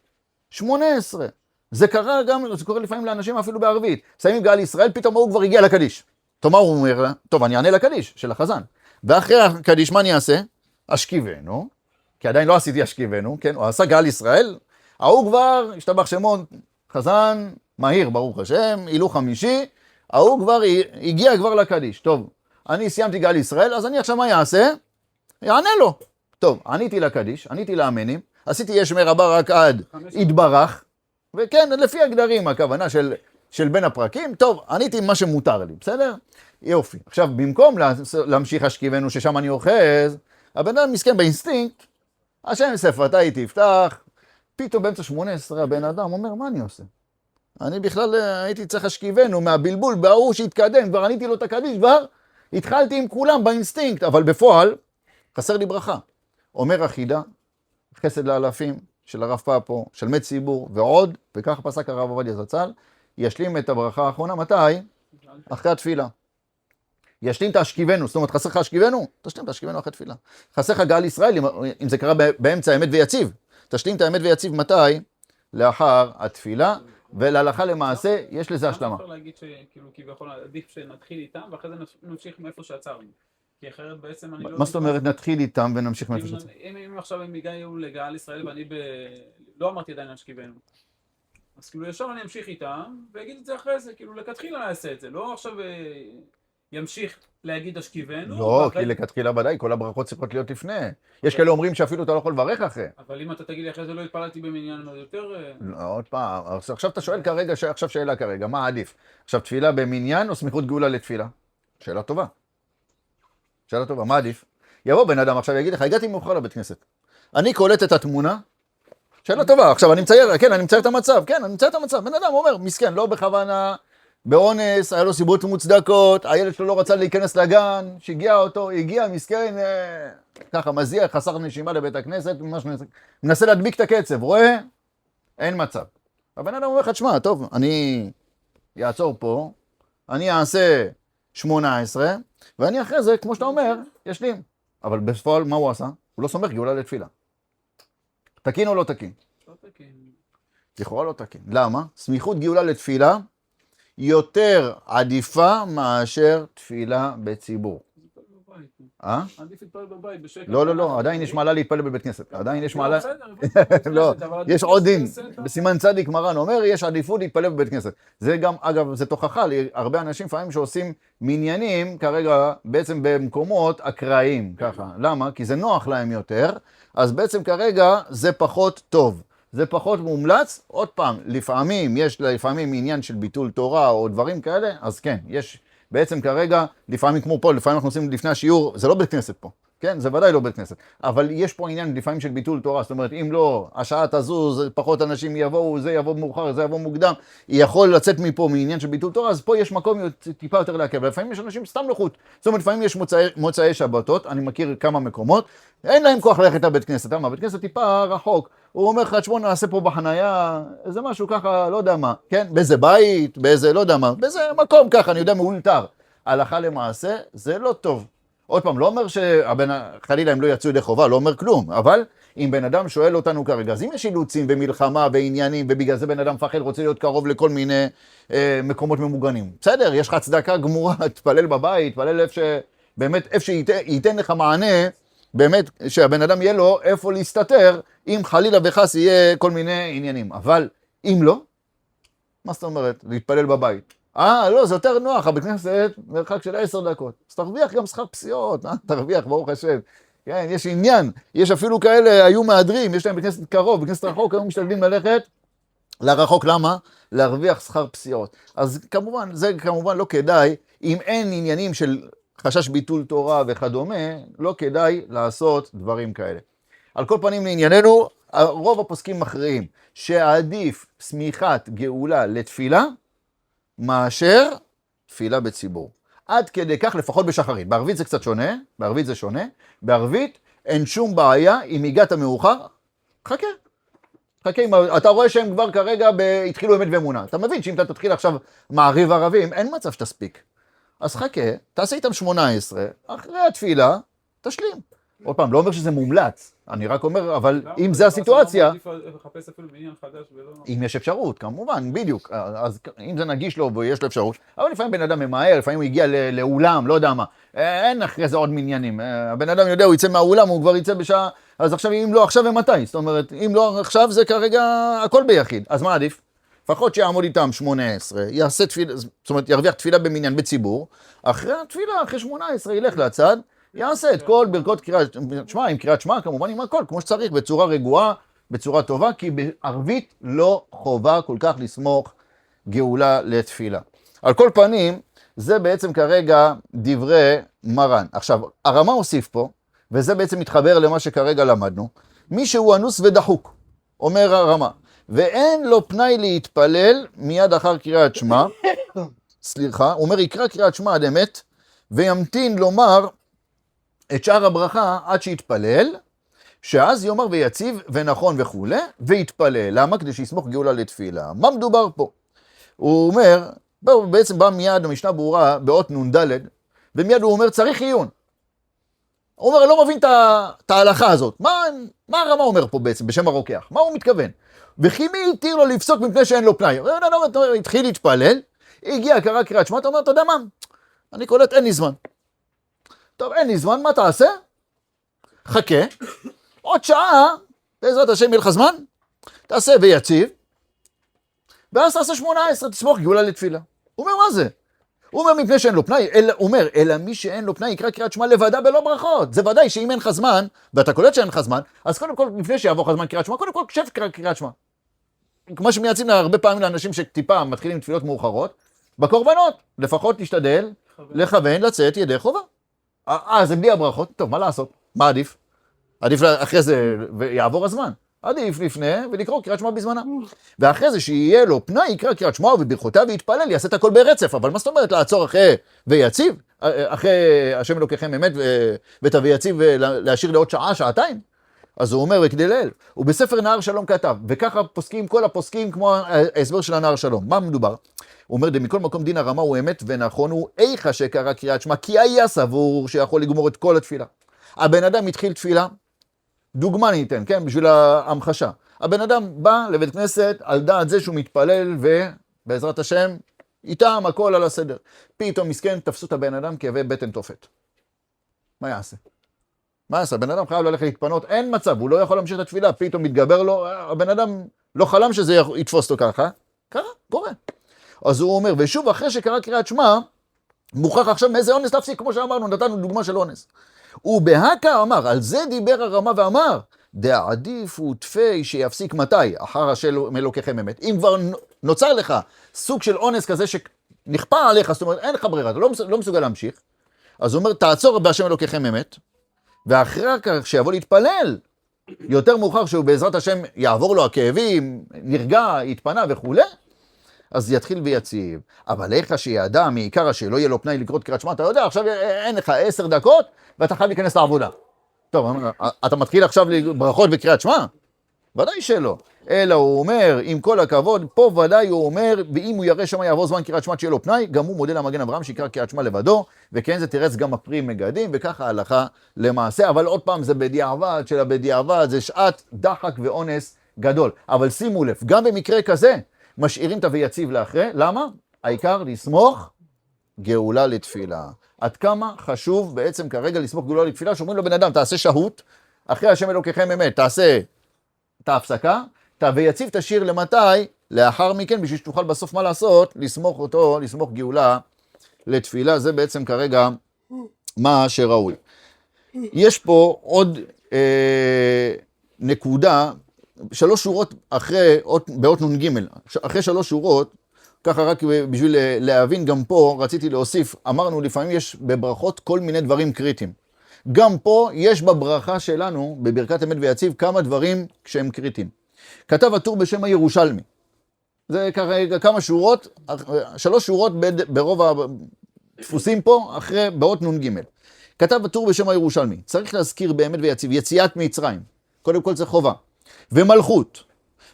18. זה קרה גם, זה קורה לפעמים לאנשים אפילו בערבית. שמים גאל ישראל, פתאום הוא כבר הגיע לקדיש. תאמר, הוא אומר, טוב, אני אענה לקדיש של החזן. ואחרי הקדיש, מה אני אעשה? אשכיבנו, כי עדיין לא עשיתי אשכיבנו, כן? הוא עשה גאל ישראל, ההוא כבר, השתבח שמו, חזן, מהיר, ברוך השם, הילוך חמישי, ההוא כבר הגיע כבר לקדיש. טוב, אני סיימתי גאל ישראל, אז אני עכשיו מה יעשה? יענה לו. טוב, עניתי לקדיש, עניתי לאמנים, עשיתי יש מרבה רק עד התברך, וכן, לפי הגדרים, הכוונה של בין הפרקים, טוב, עניתי מה שמותר לי, בסדר? יופי. עכשיו, במקום להמשיך אשכיבנו ששם אני אוחז, הבן אדם מסכן באינסטינקט, השם שפתיי תפתח, פתאום באמצע 18 הבן אדם אומר, מה אני עושה? אני בכלל הייתי צריך אשכיבנו מהבלבול, בהוא שהתקדם, כבר עניתי לו את הקדיש, כבר התחלתי עם כולם באינסטינקט, אבל בפועל חסר לי ברכה. אומר החידה, חסד לאלפים של הרב פאפו, של מת ציבור ועוד, וכך פסק הרב עובדיה זצ"ל, ישלים את הברכה האחרונה, מתי? אחרי התפילה. ישלים את האשכיבנו, זאת אומרת חסר לך אשכיבנו? תשלים את האשכיבנו אחרי תפילה. חסר לך גאל ישראל, אם זה קרה באמצע האמת ויציב. תשלים את האמת ויציב מתי? לאחר התפילה, ולהלכה למעשה יש לזה השלמה.
אפשר להגיד שכאילו כביכול עדיף שנתחיל איתם ואחרי זה נמשיך מאיפה שעצרנו. כי אחרת בעצם אני לא...
מה זאת אומרת נתחיל איתם ונמשיך מאיפה שעצרנו?
אם עכשיו הם הגיעו לגאל ישראל ואני לא אמרתי עדיין אשכיבנו. אז כאילו ישר אני אמשיך איתם ואגיד את זה אחרי זה, כאילו לכתחילה נעשה את זה, לא עכשיו ימשיך להגיד אשכיבנו.
לא, כי לכתחילה ודאי, כל הברכות צריכות להיות לפני. יש כאלה אומרים שאפילו אתה לא יכול לברך אחרי.
אבל אם אתה תגיד לי אחרי זה לא התפללתי במניין יותר...
לא, עוד פעם, עכשיו אתה שואל כרגע, עכשיו שאלה כרגע, מה עדיף? עכשיו תפילה במניין או סמיכות גאולה לתפילה? שאלה טובה. שאלה טובה, מה עדיף? יבוא בן אדם עכשיו יגיד לך, הגעתי מאוחר לבית כנסת. אני קולט את התמונה, שאלה טובה, עכשיו אני מצייר, כן, אני מצייר את המצב, כן, אני מצייר את המצב. בן אדם אומר, מסכן, לא בכוונה, באונס, היה לו סיבות מוצדקות, הילד שלו לא רצה להיכנס לגן, שהגיע אותו, הגיע, מסכן, ככה מזיע, חסר נשימה לבית הכנסת, מנסה להדביק את הקצב, רואה? אין מצב. הבן אדם אומר לך, תשמע, טוב, אני אעצור פה, אני אעשה 18, ואני אחרי זה, כמו שאתה אומר, ישלים. אבל בפועל, מה הוא עשה? הוא לא סומך גאולה לתפילה. תקין או לא תקין?
לא תקין.
לכאורה לא תקין. למה? סמיכות גאולה לתפילה יותר עדיפה מאשר תפילה בציבור.
עדיף להתפלל בבית בשקט.
לא, עדיין יש מעלה להתפלל בבית כנסת. עדיין יש מעלה...
לא,
יש עוד דין. בסימן צדיק מרן אומר, יש עדיפות להתפלל בבית כנסת. זה גם, אגב, זה תוכחה להרבה אנשים לפעמים שעושים מניינים כרגע בעצם במקומות אקראיים, ככה. למה? כי זה נוח להם יותר, אז בעצם כרגע זה פחות טוב. זה פחות מומלץ. עוד פעם, לפעמים יש לפעמים עניין של ביטול תורה או דברים כאלה, אז כן, יש בעצם כרגע, לפעמים כמו פה, לפעמים אנחנו עושים לפני השיעור, זה לא בית כנסת פה, כן? זה ודאי לא בית כנסת. אבל יש פה עניין לפעמים של ביטול תורה, זאת אומרת, אם לא, השעה תזוז, פחות אנשים יבואו, זה יבוא מאוחר, זה יבוא מוקדם, יכול לצאת מפה מעניין של ביטול תורה, אז פה יש מקום טיפה יותר להקל. ולפעמים יש אנשים סתם לחוט. זאת אומרת, לפעמים יש מוצאי שבתות, אני מכיר כמה מקומות, אין להם כוח ללכת לבית כנסת, למה? בית כנסת טיפה רחוק. הוא אומר לך, תשמעו, נעשה פה בחנייה, איזה משהו ככה, לא יודע מה, כן? באיזה בית, באיזה, לא יודע מה, באיזה מקום ככה, אני יודע, מאולתר. הלכה למעשה, זה לא טוב. עוד פעם, לא אומר חלילה הם לא יצאו ידי חובה, לא אומר כלום, אבל אם בן אדם שואל אותנו כרגע, אז אם יש אילוצים ומלחמה ועניינים, ובגלל זה בן אדם מפחד רוצה להיות קרוב לכל מיני מקומות ממוגנים. בסדר, יש לך הצדקה גמורה, תפלל בבית, תפלל איפה שבאמת, איפה שייתן לך מענה, באמת שהבן אדם יהיה לו איפה להסתתר, אם חלילה וחס יהיה כל מיני עניינים. אבל אם לא, מה זאת אומרת? להתפלל בבית. לא, זה יותר נוח, בבית כנסת מרחק של 10 דקות. אז תרוויח גם שכר פסיעות, תרוויח, ברוך השם. כן, יש עניין, יש אפילו כאלה, היו מהדרים, יש להם בית כנסת קרוב, בית כנסת רחוק, היו משתדלים ללכת לרחוק, למה? להרוויח שכר פסיעות. אז כמובן, זה כמובן לא כדאי, אם אין עניינים של חשש ביטול תורה וכדומה, לא כדאי לעשות דברים כאלה. על כל פנים לענייננו, רוב הפוסקים מכריעים שעדיף סמיכת גאולה לתפילה, מאשר תפילה בציבור. עד כדי כך לפחות בשחרית. בערבית זה קצת שונה, בערבית זה שונה. בערבית אין שום בעיה, אם הגעת מאוחר, חכה. חכה, אתה רואה שהם כבר כרגע התחילו אמת ואמונה. אתה מבין שאם אתה תתחיל עכשיו מעריב ערבים, אין מצב שתספיק. אז חכה, תעשה איתם 18, אחרי התפילה, תשלים. עוד פעם, לא אומר שזה מומלץ, אני רק אומר, אבל אם זה הסיטואציה...
לחפש אפילו מניין חדש ולא...
אם יש אפשרות, כמובן, בדיוק. אז אם זה נגיש לו ויש לו אפשרות, אבל לפעמים בן אדם ממהר, לפעמים הוא הגיע לאולם, לא יודע מה. אין אחרי זה עוד מניינים. הבן אדם יודע, הוא יצא מהאולם, הוא כבר יצא בשעה... אז עכשיו, אם לא עכשיו ומתי? זאת אומרת, אם לא עכשיו זה כרגע הכל ביחיד. אז מה עדיף? לפחות שיעמוד איתם 18, יעשה תפילה, זאת אומרת, ירוויח תפילה במניין בציבור, אחרי התפילה, אחרי 18, ילך לצד, יעשה את כל ברכות קריאת שמע, עם קריאת שמע, כמובן עם הכל, כמו שצריך, בצורה רגועה, בצורה טובה, כי בערבית לא חובה כל כך לסמוך גאולה לתפילה. על כל פנים, זה בעצם כרגע דברי מרן. עכשיו, הרמה הוסיף פה, וזה בעצם מתחבר למה שכרגע למדנו, מי שהוא אנוס ודחוק, אומר הרמה, ואין לו פנאי להתפלל מיד אחר קריאת שמע, סליחה, הוא אומר, יקרא קריאת שמע עד אמת, וימתין לומר את שאר הברכה עד שיתפלל, שאז יאמר ויציב ונכון וכו', ויתפלל. למה? כדי שיסמוך גאולה לתפילה. מה מדובר פה? הוא אומר, בעצם בא מיד המשנה ברורה באות נ"ד, ומיד הוא אומר, צריך עיון. הוא אומר, לא מבין את ההלכה הזאת. מה הרמה אומר פה בעצם, בשם הרוקח? מה הוא מתכוון? וכי מי התיר לו לפסוק מפני שאין לו פנאי? הוא התחיל להתפלל, הגיע, קרא קריאת שמע, אתה אומר, אתה יודע מה? אני קולט, אין לי זמן. טוב, אין לי זמן, מה תעשה? חכה, עוד שעה, בעזרת השם יהיה לך זמן, תעשה ויציב, ואז תעשה 18, תסמוך גאולה לתפילה. הוא אומר, מה זה? הוא אומר, מפני שאין לו פנאי, הוא אומר, אלא מי שאין לו פנאי יקרא קריאת שמע לבדה בלא ברכות. זה ודאי שאם אין לך זמן, ואתה קולט שאין לך זמן, אז קודם כל, לפני שיעבור לך זמן קריאת שמע, קודם כל, שב קריאת שמע. כמו שמייעצים הרבה פעמים לאנשים שטיפה מתחילים תפילות מאוחרות, בקורבנות, לפחות תשתדל, לכוון, לצאת ידי חובה. זה בלי הברכות, טוב, מה לעשות? מה עדיף? עדיף אחרי זה, ויעבור הזמן. עדיף לפני, ולקרוא קריאת שמע בזמנה. ואחרי זה שיהיה לו פנאי, יקרא קריאת שמע וברכותיו ויתפלל, יעשה את הכל ברצף. אבל מה זאת אומרת לעצור אחרי ויציב? אחרי השם אלוקיכם אמת ותביא יציב ולהשאיר לעוד שעה, שעתיים? אז הוא אומר, וכדי לאל, הוא בספר נהר שלום כתב, וככה פוסקים, כל הפוסקים כמו ההסבר של הנהר שלום. מה מדובר? הוא אומר, מכל מקום דין הרמה הוא אמת ונכון הוא איכה שקרא קריאת שמע, כי היה סבור שיכול לגמור את כל התפילה. הבן אדם התחיל תפילה, דוגמה ניתן, כן, בשביל ההמחשה. הבן אדם בא לבית כנסת על דעת זה שהוא מתפלל ובעזרת השם, איתם הכל על הסדר. פתאום מסכן תפסו את הבן אדם כאבי בטן תופת. מה יעשה? מה יעשה? הבן אדם חייב ללכת להתפנות, אין מצב, הוא לא יכול להמשיך את התפילה, פתאום מתגבר לו, הבן אדם לא חלם שזה יתפוס אותו ככה, קרה, קורה. אז הוא אומר, ושוב אחרי שקרא קריאת שמע, מוכרח עכשיו מאיזה אונס להפסיק, כמו שאמרנו, נתנו דוגמה של אונס. ובהקה אמר, על זה דיבר הרמה ואמר, דעדיף הוא תפי שיפסיק מתי, אחר השם אלוקיכם אמת. אם כבר נוצר לך סוג של אונס כזה שנכפה עליך, זאת אומרת, אין לך ברירה, אתה לא מסוגל להמשיך, אז הוא אומר, תעצור בהשם אלוקיכם אמת, ואחר כך שיבוא להתפלל, יותר מאוחר שהוא בעזרת השם יעבור לו הכאבים, נרגע, יתפנה וכו', אז יתחיל ויציב. אבל איך שידע מעיקר שלא יהיה לו פנאי לקרוא קריאת שמע, אתה יודע, עכשיו אין לך 10 דקות, ואתה חייב להיכנס לעבודה. טוב, אתה מתחיל עכשיו לברכות בקריאת שמע? ודאי שלא. אלא הוא אומר, עם כל הכבוד, פה ודאי הוא אומר, ואם הוא ירא שמה יעבור זמן קריאת שמע שיהיה לו פנאי, גם הוא מודה למגן אברהם שיקרא קריאת שמע לבדו, וכן זה תירץ גם הפרי מגדים, וככה הלכה למעשה. אבל עוד פעם, זה בדיעבד, של הבדיעבד, זה שעת דחק ואונס גדול. אבל שימו לב, גם במקרה כזה, משאירים את ויציב לאחרי, למה? העיקר לסמוך גאולה לתפילה. עד כמה חשוב בעצם כרגע לסמוך גאולה לתפילה, שאומרים לו בן אדם, תעשה שהות, אחרי השם אלוקיכם אמת, תעשה את ההפסקה, ויציב תשאיר למתי, לאחר מכן, בשביל שתוכל בסוף מה לעשות, לסמוך אותו, לסמוך גאולה לתפילה, זה בעצם כרגע מה שראוי. יש פה עוד נקודה, 3 שורות אחרי, באות נ"ג, אחרי 3 שורות, ככה רק בשביל להבין, גם פה רציתי להוסיף, אמרנו לפעמים יש בברכות כל מיני דברים קריטיים. גם פה יש בברכה שלנו, בברכת אמת ויציב, כמה דברים שהם קריטיים. כתב הטור בשם הירושלמי. זה כרגע כמה שורות, 3 שורות ברוב הדפוסים פה, אחרי באות נ"ג. כתב הטור בשם הירושלמי, צריך להזכיר באמת ויציב, יציאת מצרים, קודם כל זה חובה, ומלכות,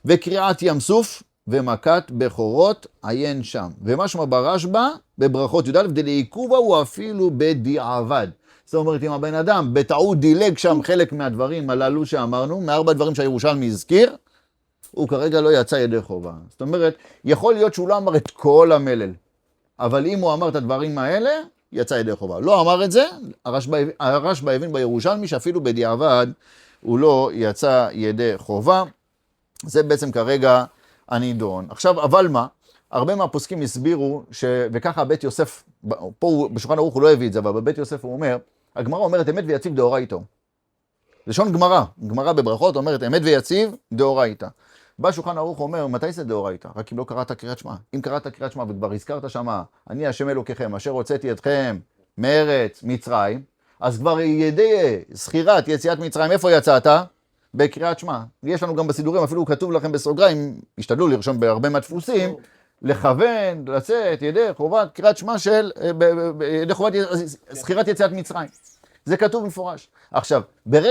וקריעת ים סוף, ומכת בכורות עיין שם. ומשמע ברשב"א, בברכות י"א, דלעיכובה הוא אפילו בדיעבד. זאת אומרת, אם הבן אדם בטעות דילג שם חלק מהדברים הללו שאמרנו, מ4 דברים שהירושלמי הזכיר, הוא כרגע לא יצא ידי חובה. זאת אומרת, יכול להיות שהוא לא אמר את כל המלל, אבל אם הוא אמר את הדברים האלה, יצא ידי חובה. לא אמר את זה, הרשב"א הבין בירושלמי שאפילו בדיעבד הוא לא יצא ידי חובה. זה בעצם כרגע הנידון. עכשיו, אבל מה? הרבה מהפוסקים הסבירו, וככה בית יוסף, פה בשולחן ערוך הוא לא הביא את זה, אבל בבית יוסף הוא אומר, הגמרא אומרת אמת ויציב דאורייתא. לשון גמרא, גמרא בברכות אומרת אמת ויציב דאורייתא. בא שולחן ערוך אומר, מתי זה דאורייתא? רק אם לא קראת קריאת שמע. אם קראת קריאת שמע וכבר הזכרת שמה, אני השם אלוקיכם, אשר הוצאתי אתכם מארץ מצרים, אז כבר ידי זכירת יציאת מצרים, איפה יצאת? בקריאת שמע. יש לנו גם בסידורים, אפילו כתוב לכם בסוגריים, השתדלו לרשום בהרבה מהדפוסים, לכוון, לצאת, ידי חובת קריאת שמע של, ידי חובת זכירת יציאת מצרים. זה כתוב מפורש. עכשיו,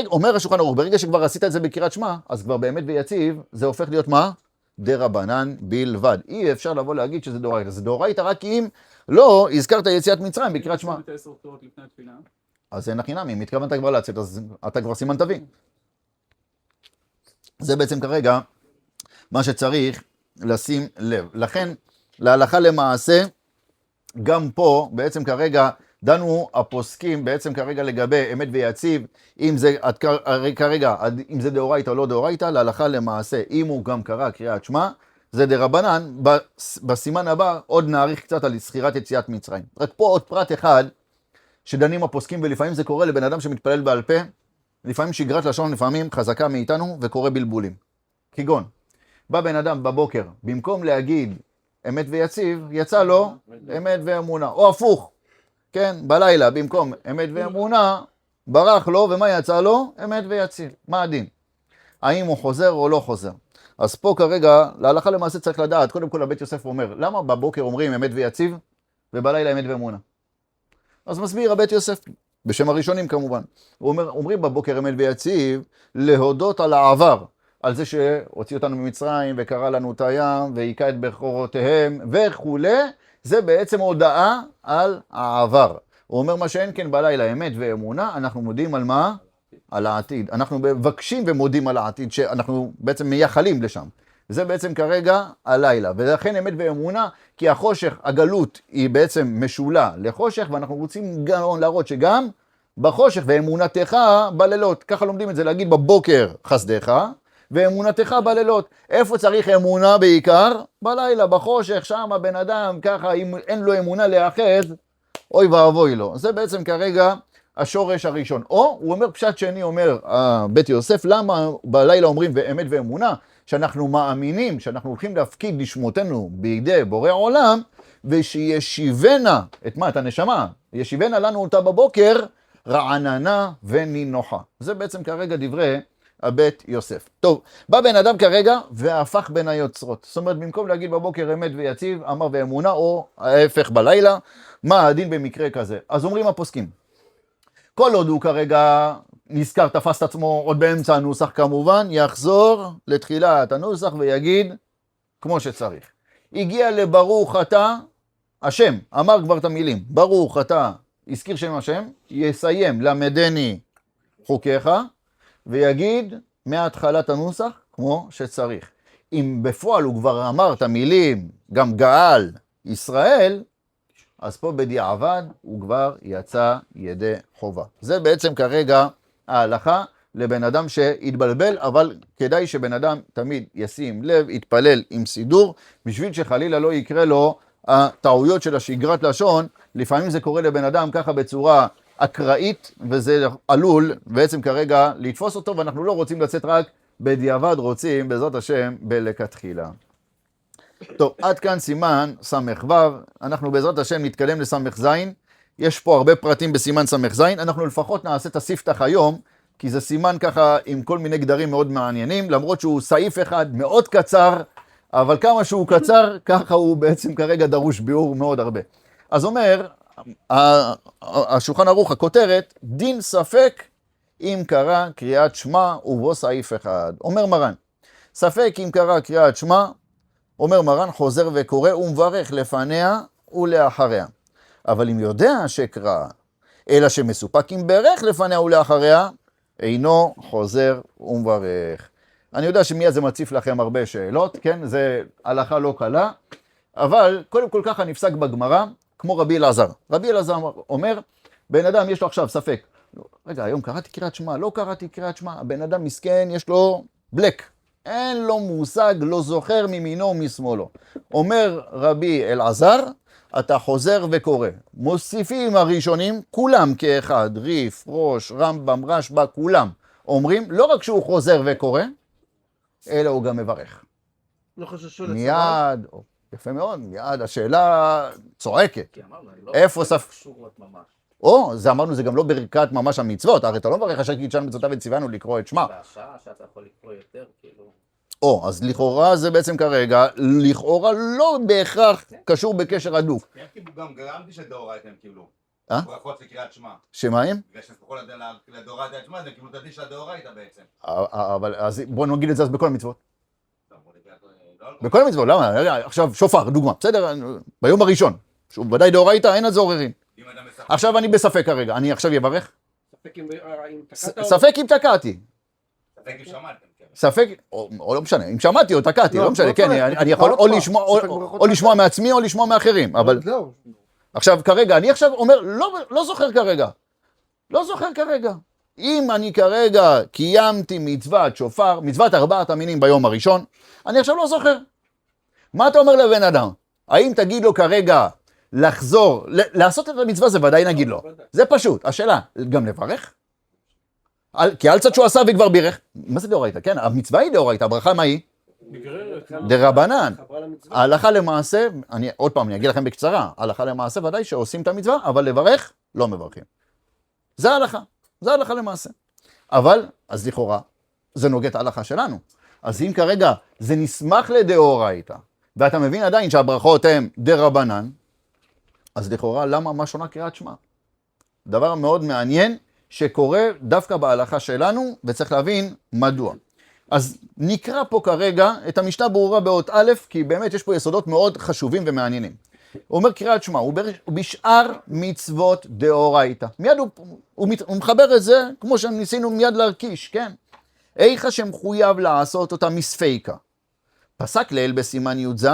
אומר השולחן ערוך, ברגע שכבר עשית את זה בקריאת שמע, אז כבר באמת ויציב, זה הופך להיות מה? דרבנן בלבד. אי אפשר לבוא להגיד שזה דאורייתא. זה דאורייתא רק אם לא הזכרת יציאת מצרים בקריאת שמע. אז אין הכי נמי, אם התכוונת כבר לצאת, אז אתה כבר סימן תבין. זה בעצם כרגע מה שצריך לשים לב. לכן, להלכה למעשה, גם פה, בעצם כרגע, דנו הפוסקים בעצם כרגע לגבי אמת ויציב, אם זה כרגע, אם זה דאורייתא או לא דאורייתא, להלכה למעשה, אם הוא גם קרא קריאת שמע, זה דרבנן. בסימן הבא עוד נאריך קצת על זכירת יציאת מצרים. רק פה עוד פרט אחד, שדנים הפוסקים, ולפעמים זה קורה לבן אדם שמתפלל בעל פה, לפעמים שגרת לשון, לפעמים חזקה מאיתנו, וקורא בלבולים. כגון, בא בן אדם בבוקר, במקום להגיד אמת ויציב, יצא לו אמת ואמונה, או הפוך. כן, בלילה, במקום אמת ואמונה, ברח לו, ומה יצא לו? אמת ויציב. מה הדין? האם הוא חוזר או לא חוזר? אז פה כרגע, להלכה למעשה צריך לדעת, קודם כל הבית יוסף אומר, למה בבוקר אומרים אמת ויציב, ובלילה אמת ואמונה? אז מסביר הבית יוסף, בשם הראשונים כמובן. הוא אומר, אומרים בבוקר אמת ויציב, להודות על העבר, על זה שהוציא אותנו ממצרים, וקרא לנו את הים, והיכה את בכורותיהם, וכו'. זה בעצם הודעה על העבר. הוא אומר מה שאין כן בלילה, אמת ואמונה, אנחנו מודים על מה? על העתיד. אנחנו מבקשים ומודים על העתיד, שאנחנו בעצם מייחלים לשם. זה בעצם כרגע הלילה. ולכן אמת ואמונה, כי החושך, הגלות, היא בעצם משולה לחושך, ואנחנו רוצים גם להראות שגם בחושך ואמונתך בלילות. ככה לומדים את זה, להגיד בבוקר חסדך, ואמונתך בלילות. איפה צריך אמונה בעיקר? בלילה, בחושך, שם הבן אדם, ככה, אם אין לו אמונה להאחז, אוי ואבוי לו. זה בעצם כרגע השורש הראשון. או, הוא אומר פשט שני, אומר בית יוסף, למה בלילה אומרים אמת ואמונה? שאנחנו מאמינים, שאנחנו הולכים להפקיד נשמותינו בידי בורא עולם, ושישיבנה, את מה? את הנשמה, ישיבנה לנו אותה בבוקר, רעננה ונינוחה. זה בעצם כרגע דברי הבית יוסף. טוב, בא בן אדם כרגע והפך בין היוצרות. זאת אומרת, במקום להגיד בבוקר אמת ויציב, אמר ואמונה, או ההפך בלילה, מה הדין במקרה כזה? אז אומרים הפוסקים, כל עוד הוא כרגע נזכר, תפס את עצמו עוד באמצע הנוסח כמובן, יחזור לתחילת הנוסח ויגיד כמו שצריך. הגיע לברוך אתה השם, אמר כבר את המילים, ברוך אתה, הזכיר שם השם, יסיים למדני חוקיך, ויגיד מהתחלת הנוסח כמו שצריך. אם בפועל הוא כבר אמר את המילים, גם גאל ישראל, אז פה בדיעבד הוא כבר יצא ידי חובה. זה בעצם כרגע ההלכה לבן אדם שהתבלבל, אבל כדאי שבן אדם תמיד ישים לב, יתפלל עם סידור, בשביל שחלילה לא יקרה לו הטעויות של השגרת לשון. לפעמים זה קורה לבן אדם ככה בצורה אקראית, וזה עלול בעצם כרגע לתפוס אותו, ואנחנו לא רוצים לצאת רק בדיעבד, רוצים בעזרת השם בלכתחילה. טוב, עד כאן סימן סמ"ו, אנחנו בעזרת השם נתקדם לסמ"ז, יש פה הרבה פרטים בסימן סמ"ז, אנחנו לפחות נעשה את הספתח היום, כי זה סימן ככה עם כל מיני גדרים מאוד מעניינים, למרות שהוא סעיף אחד מאוד קצר, אבל כמה שהוא קצר, ככה הוא בעצם כרגע דרוש ביאור מאוד הרבה. אז אומר, השולחן ערוך, הכותרת, דין ספק אם קרא קריאת שמע ובו סעיף אחד. אומר מרן, ספק אם קרא קריאת שמע, אומר מרן, חוזר וקורא ומברך לפניה ולאחריה. אבל אם יודע שקרא, אלא שמסופק אם ברך לפניה ולאחריה, אינו חוזר ומברך. אני יודע שמיד זה מציף לכם הרבה שאלות, כן? זה הלכה לא קלה, אבל קודם כל ככה נפסק בגמרא, כמו רבי אלעזר. רבי אלעזר אומר, בן אדם יש לו עכשיו ספק. רגע, היום קראתי קריאת שמע, לא קראתי קריאת שמע, הבן אדם מסכן, יש לו בלק. אין לו מושג, לא זוכר מימינו ומשמאלו. אומר רבי אלעזר, אתה חוזר וקורא. מוסיפים הראשונים, כולם כאחד, ריף, ראש, רמב"ם, רשב"א, כולם. אומרים, לא רק שהוא חוזר וקורא, אלא הוא גם מברך.
לא חששו לצבא.
מיד, יפה מאוד, מיד השאלה צועקת. איפה
קשורות ממש.
זה אמרנו, זה גם לא ברכת ממש המצוות, הרי אתה לא מברך אשר קידשנו מצוותיו וציוונו לקרוא את שמה.
והשעה שאתה יכול לקרוא יותר, כאילו...
אז לכאורה זה בעצם כרגע, לכאורה לא בהכרח קשור בקשר הדוק.
כן, כאילו גם גרמתי שדאורייתא הם כאילו.
אה?
ברכות לקריאת שמע.
שמה הם?
בגלל שנספחו לדאורייתא את שמע, זה כאילו תדליש לדאורייתא בעצם.
אבל אז בואו נגיד את זה אז בכל המצוות.
לא, לא על
בכל המצוות, למה? עכשיו שופר, דוגמה, בסדר? ביום הראשון, שהוא ודאי דאורייתא, אין על זה עוררין.
אם אדם מספק.
עכשיו אני בספק כרגע, אני עכשיו יברך?
ספק אם תקעת או...
ספק אם תקעתי.
ספק אם שמעתם, כן.
ספק, או לא משנה, אם שמעתי או תקעתי,
לא,
לא משנה,
לא
כן,
צריך.
אני יכול או
ספק
לשמוע,
ברכות
או לשמוע מעצמי או לשמוע מאחרים, אבל
זהו.
עכשיו כרגע, אני עכשיו אומר, לא זוכר כרגע, לא זוכר כרגע. אם אני כרגע קיימתי מצוות שופר, מצוות 4 המינים ביום הראשון, אני עכשיו לא זוכר. מה אתה אומר לבן אדם? האם תגיד לו כרגע לחזור, לעשות את המצווה זה ודאי נגיד לו. זה פשוט, השאלה, גם לברך? כי על צד שהוא עשה וכבר בירך, מה זה דאורייתא? כן, המצווה היא דאורייתא, הברכה מה היא? דרבנן. ההלכה למעשה, עוד פעם, אני אגיד לכם בקצרה, ההלכה למעשה ודאי שעושים את המצווה, אבל לברך לא מברכים. זה ההלכה, זה ההלכה למעשה. אבל, אז לכאורה, זה נוגע את ההלכה שלנו. אז אם כרגע זה נסמך לדאורייתא, ואתה מבין עדיין שהברכות הן דרבנן, אז לכאורה למה מה שונה קריאת שמע? דבר מאוד מעניין שקורה דווקא בהלכה שלנו, וצריך להבין מדוע. אז נקרא פה כרגע את המשנה ברורה באות א', כי באמת יש פה יסודות מאוד חשובים ומעניינים. הוא אומר קריאת שמע, הוא בשאר מצוות דאורייתא. מיד הוא מחבר את זה, כמו שניסינו מיד להרקיש, כן? איכה שמחויב לעשות אותה מספיקה. פסק ליל בסימן י"ז,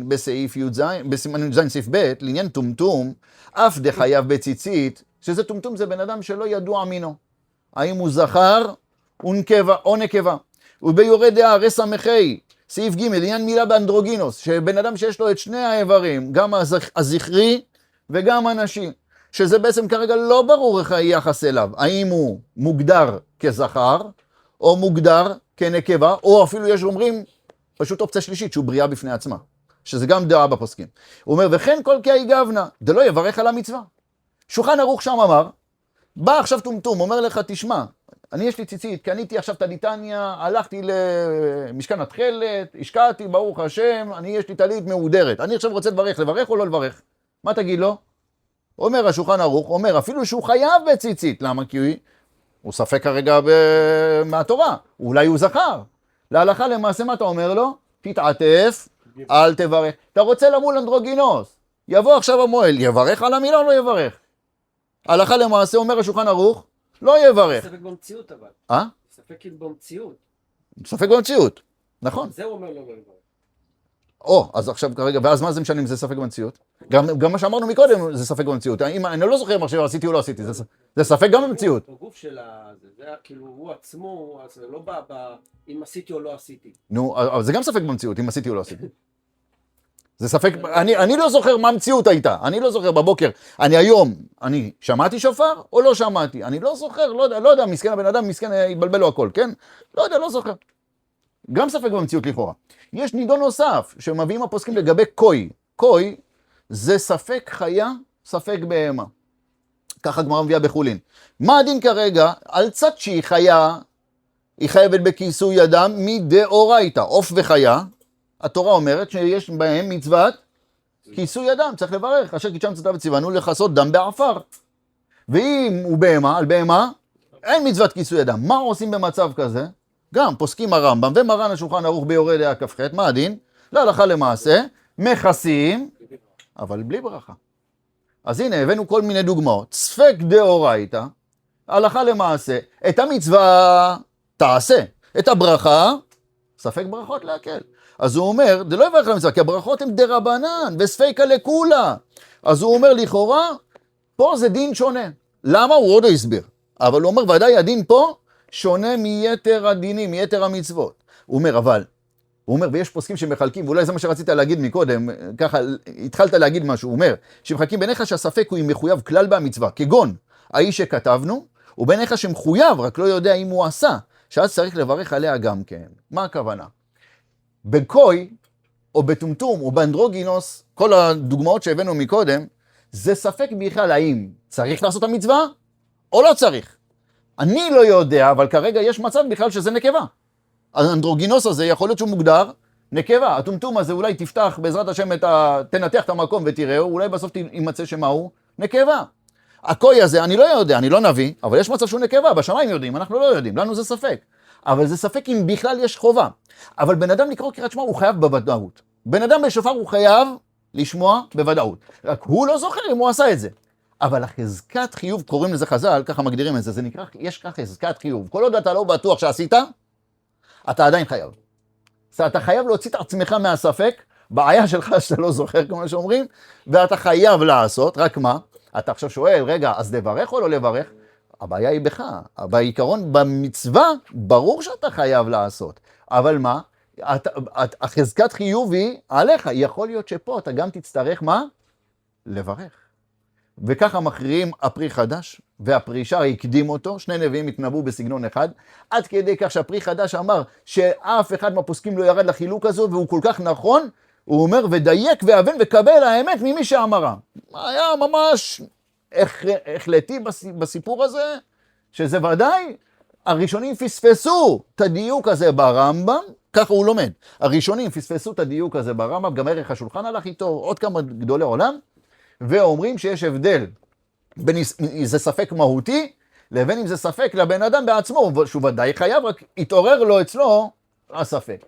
בסעיף י"ז, בסימן י"ז סעיף ב', לעניין טומטום, אף דחייב בציצית, שזה טומטום זה בן אדם שלא ידוע מינו. האם הוא זכר או נקבה. וביורד דעה רס"ה, סעיף ג', לעניין מילה באנדרוגינוס, שבן אדם שיש לו את שני האיברים, גם הזכרי וגם הנשי, שזה בעצם כרגע לא ברור איך היחס אליו, האם הוא מוגדר כזכר, או מוגדר כנקבה, או אפילו יש אומרים, פשוט אופציה שלישית, שהוא בריאה בפני עצמה, שזה גם דעה בפוסקים. הוא אומר, וכן כל כי גבנה, דלא יברך על המצווה. שולחן ערוך שם אמר, בא עכשיו טומטום, אומר לך, תשמע, אני יש לי ציצית, קניתי עכשיו את הליטניה, הלכתי למשכן התכלת, השקעתי, ברוך השם, יש לי טלית מהודרת. אני עכשיו רוצה לברך או לא לברך? מה תגיד לו? אומר השולחן ערוך, אומר, אפילו שהוא חייב בציצית, למה? כי הוא ספק כרגע מהתורה, אולי הוא זכר. להלכה למעשה מה אתה אומר לו? תתעטף, אל תברך. אתה רוצה למול אנדרוגינוס, יבוא עכשיו המועל, יברך על המילה או לא יברך? הלכה למעשה אומר השולחן ערוך, לא יברך.
ספק במציאות אבל.
אה?
ספק כאילו במציאות.
ספק במציאות, נכון.
זה הוא אומר לו לא יברך.
או, אז עכשיו כרגע, ואז מה זה משנה אם זה ספק במציאות? גם מה שאמרנו מקודם זה ספק במציאות. אני לא זוכר אם עכשיו עשיתי או לא עשיתי, זה ספק גם במציאות.
בגוף של זה היה כאילו הוא עצמו, אז לא אם עשיתי או לא עשיתי.
נו, אבל זה גם ספק במציאות, אם עשיתי או לא עשיתי. זה ספק, אני לא זוכר מה המציאות הייתה, אני לא זוכר בבוקר, אני שמעתי שופר או לא שמעתי, אני לא זוכר, לא יודע, מסכן הבן אדם, מסכן יבלבל לו הכל, כן? לא יודע, לא זוכר. גם ספק במציאות לכאורה. יש נידון נוסף שמביאים הפוסקים לגבי קוי. קוי זה ספק חיה, ספק בהמה. ככה גמרא מביאה בחולין. מה הדין כרגע? על צד שהיא חיה, היא חייבת בכיסוי ידם מדאורייתא. עוף וחיה, התורה אומרת שיש בהם מצוות כיסוי ידם, צריך לברך. אשר קידשם צאתה וציוונו לכסות דם בעפר. ואם הוא בהמה, על בהמה, אין מצוות כיסוי ידם. מה עושים במצב כזה? גם פוסקים הרמב"ם ומרן השולחן ערוך ביורה דעה כ"ח, מה הדין? להלכה למעשה, מכסים, אבל בלי ברכה. אז הנה, הבאנו כל מיני דוגמאות. ספק דאורייתא, הלכה למעשה, את המצווה תעשה, את הברכה, ספק ברכות להקל. אז הוא אומר, זה לא יברך למצווה, כי הברכות הן דרבנן, וספקה לכולה. אז הוא אומר לכאורה, פה זה דין שונה. למה? הוא עוד לא הסביר. אבל הוא אומר, ודאי הדין פה, שונה מיתר הדינים, מיתר המצוות. הוא אומר, ויש פוסקים שמחלקים, ואולי זה מה שרצית להגיד מקודם, ככה התחלת להגיד משהו, הוא אומר, שמחלקים ביניך שהספק הוא מחויב כלל במצווה, כגון האיש שכתבנו, וביניך שמחויב, רק לא יודע אם הוא עשה, שאז צריך לברך עליה גם כן. מה הכוונה? בקוי, או בטומטום, או באנדרוגינוס, כל הדוגמאות שהבאנו מקודם, זה ספק בכלל האם צריך לעשות את המצווה, או לא צריך. אני לא יודע, אבל כרגע יש מצב בכלל שזה נקבה. האנדרוגינוס הזה יכול להיות שהוא מוגדר נקבה. הטומטום הזה אולי תפתח בעזרת השם תנתח את המקום ותראו, אולי בסוף יימצא שמה הוא נקבה. הקוי הזה, אני לא יודע, אני לא נביא, אבל יש מצב שהוא נקבה, בשמיים יודעים, אנחנו לא יודעים, לנו זה ספק. אבל זה ספק אם בכלל יש חובה. אבל בן אדם לקרוא קריאת שמע הוא חייב בוודאות. בן אדם בשופר הוא חייב לשמוע בוודאות. רק הוא לא זוכר אם הוא עשה את זה. אבל החזקת חיוב, קוראים לזה חז"ל, ככה מגדירים את זה, זה נקרא, יש כך חזקת חיוב. כל עוד אתה לא בטוח שעשית, אתה עדיין חייב. אז אתה חייב להוציא את עצמך מהספק, בעיה שלך שאתה לא זוכר, כמו שאומרים, ואתה חייב לעשות, רק מה? אתה עכשיו שואל, רגע, אז לברך או לא לברך? הבעיה היא בך. בעיקרון, במצווה, ברור שאתה חייב לעשות. אבל מה? החזקת חיוב היא עליך. יכול להיות שפה אתה גם תצטרך מה? לברך. וככה מכריעים הפרי חדש, והפרי שר הקדים אותו, שני נביאים התנבאו בסגנון אחד, עד כדי כך שהפרי חדש אמר שאף אחד מהפוסקים לא ירד לחילוק הזו, והוא כל כך נכון, הוא אומר ודייק ואבן וקבל האמת ממי שאמרה. היה ממש החלטי בסיפור הזה, שזה ודאי, הראשונים פספסו את הדיוק הזה ברמב"ם, ככה הוא לומד, הראשונים פספסו את הדיוק הזה ברמב"ם, גם ערך השולחן הלך איתו, עוד כמה גדולי עולם, ואומרים שיש הבדל בין אם זה ספק מהותי, לבין אם זה ספק לבן אדם בעצמו, שהוא ודאי חייב, רק התעורר לו אצלו הספק.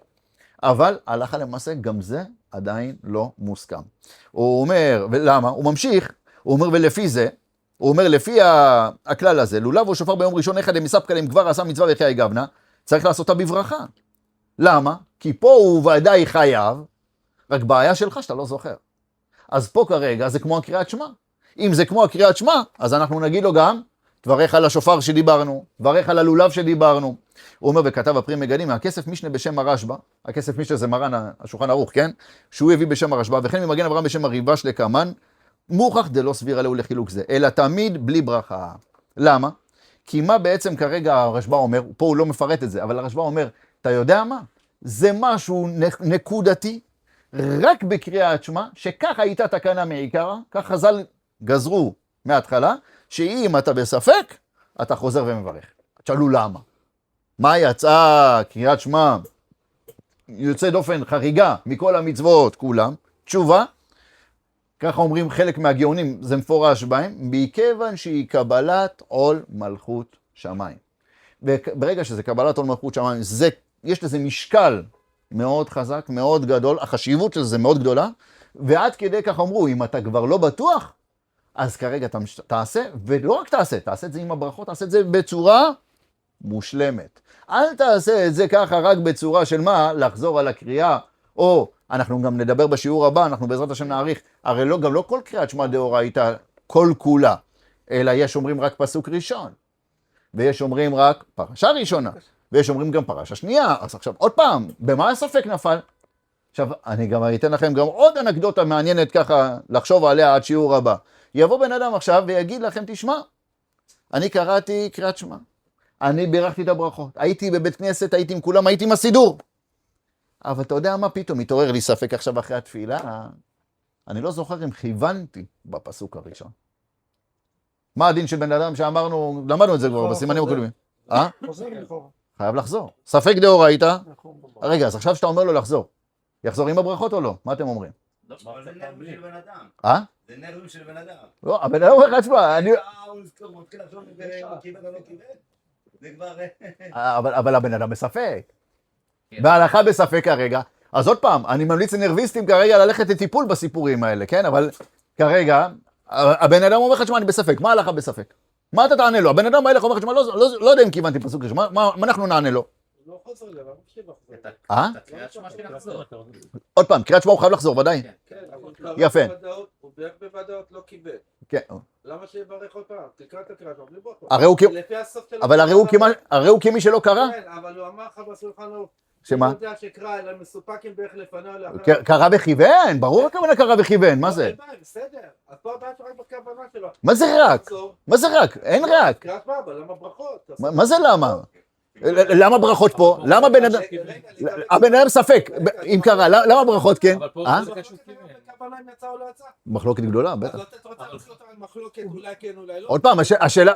אבל הלכה למעשה גם זה עדיין לא מוסכם. הוא אומר, ולמה? הוא ממשיך, הוא אומר ולפי זה, הוא אומר לפי הכלל הזה, לולב או שופר ביום ראשון אחד מספקא להם כבר עשה מצווה וחיי גבנה, צריך לעשותה בברכה. למה? כי פה הוא ודאי חייב, רק בעיה שלך שאתה לא זוכר. אז פה כרגע זה כמו הקריאת שמע. אם זה כמו הקריאת שמע, אז אנחנו נגיד לו גם, תברך על השופר שדיברנו, תברך על הלולב שדיברנו. הוא אומר וכתב הפרי מגדים, הכסף משנה בשם הרשב"א, הכסף משנה זה מרן השולחן ערוך, כן? שהוא הביא בשם הרשב"א, וכן ממגן אברהם בשם הריבש לקמן, מוכח דלא סביר עליהו לחילוק זה, אלא תמיד בלי ברכה. למה? כי מה בעצם כרגע הרשב"א אומר, פה הוא לא מפרט את זה, אבל הרשב"א אומר, אתה יודע מה? זה משהו נקודתי, רק בקריאת שמע, שככה הייתה תקנה מעיקרה, כך חז"ל גזרו מההתחלה, שאם אתה בספק, אתה חוזר ומברך. תשאלו למה. מה יצאה קריאת שמע יוצא דופן חריגה מכל המצוות כולם? תשובה, ככה אומרים חלק מהגאונים, זה מפורש בהם, מכיוון שהיא קבלת עול מלכות שמיים. וברגע שזה קבלת עול מלכות שמיים, יש לזה משקל מאוד חזק, מאוד גדול, החשיבות של זה מאוד גדולה, ועד כדי כך אמרו, אם אתה כבר לא בטוח, אז כרגע תעשה, ולא רק תעשה את זה עם הברכות, תעשה את זה בצורה מושלמת. אל תעשה את זה ככה רק בצורה של מה? לחזור על הקריאה, או אנחנו גם נדבר בשיעור הבא, אנחנו בעזרת השם נעריך, הרי גם לא כל קריאת שמע דאורייתא כל כולה, אלא יש אומרים רק פסוק ראשון, ויש אומרים רק פרשה ראשונה, ויש אומרים גם פרשה שנייה. אז עכשיו עוד פעם, במה הספק נפל? עכשיו אני גם אתן לכם גם עוד אנקדוטה מעניינת ככה לחשוב עליה עד שיעור הבא. יבוא בן אדם עכשיו ויגיד לכם, תשמע, אני קראתי קריאת שמע, אני בירכתי את הברכות, הייתי בבית כנסת, הייתי עם כולם, הייתי עם הסידור. אבל אתה יודע מה, פתאום התעורר לי ספק עכשיו אחרי התפילה, אני לא זוכר אם כיוונתי בפסוק הראשון. מה הדין של בן אדם שאמרנו, למדנו את זה כבר בסימנים הקודמים. חייב לחזור. ספק דאורייתא. רגע, אז עכשיו שאתה אומר לו לחזור, יחזור עם הברכות או לא? מה אתם אומרים?
אבל זה נראים של בן אדם. זה נראים של בן אדם.
לא, הבן אדם אומר לך, תשמע,
הוא מתחיל לחשוב אם הוא קיבל או לא קיבל. זה כבר...
אבל הבן אדם בספק. וההלכה בספק כרגע. אז עוד פעם, אני ממליץ לנרביסטים כרגע ללכת לטיפול בסיפורים האלה, כן? אבל כרגע, הבן אדם אומר לך, תשמע, אני בספק. מה ההלכה בספק? מה אתה תענה לו? הבן אדם בא אליך ואומר לך, תשמע, לא יודע אם כיוונתי פסוק ראשון. מה אנחנו נענה לו?
לא חוזר לב, אבל מקשיב לחזור.
את הקריאת שמע שלי לחזור.
עוד פעם, קריאת שמע הוא חייב לחזור, ודאי.
כן, אבל
יפה.
הוא בירך בוודאות לא קיבל.
כן.
למה שיברך עוד פעם? תקרא את הקריאת שמע, בלי ברכות.
לפי הסוף שלו. אבל הרי הוא כמי שלא קרא.
כן, אבל הוא אמר לך בשולחן ערוך.
שמה?
הוא יודע שקרא, אלא מסופקים בערך לפניו לאחר.
קרא וכיוון, ברור הכוונה קרא וכיוון, מה זה?
בסדר, אז פה הבעיה שרק בכוונה שלו.
מה זה רק? מה זה רק? אין רק.
קריאת שמע, אבל למה ברכות?
מה זה למה? למה ברכות פה? למה בן אדם... הבן אדם ספק, אם קרא, למה ברכות כן?
אבל פה זה קשור כיוון.
בכוונה אם יצא או לא יצא?
מחלוקת גדולה,
אז
בטח.
לא רוצה לחזור על מחלוקת, אולי כן, אולי לא.
עוד פעם,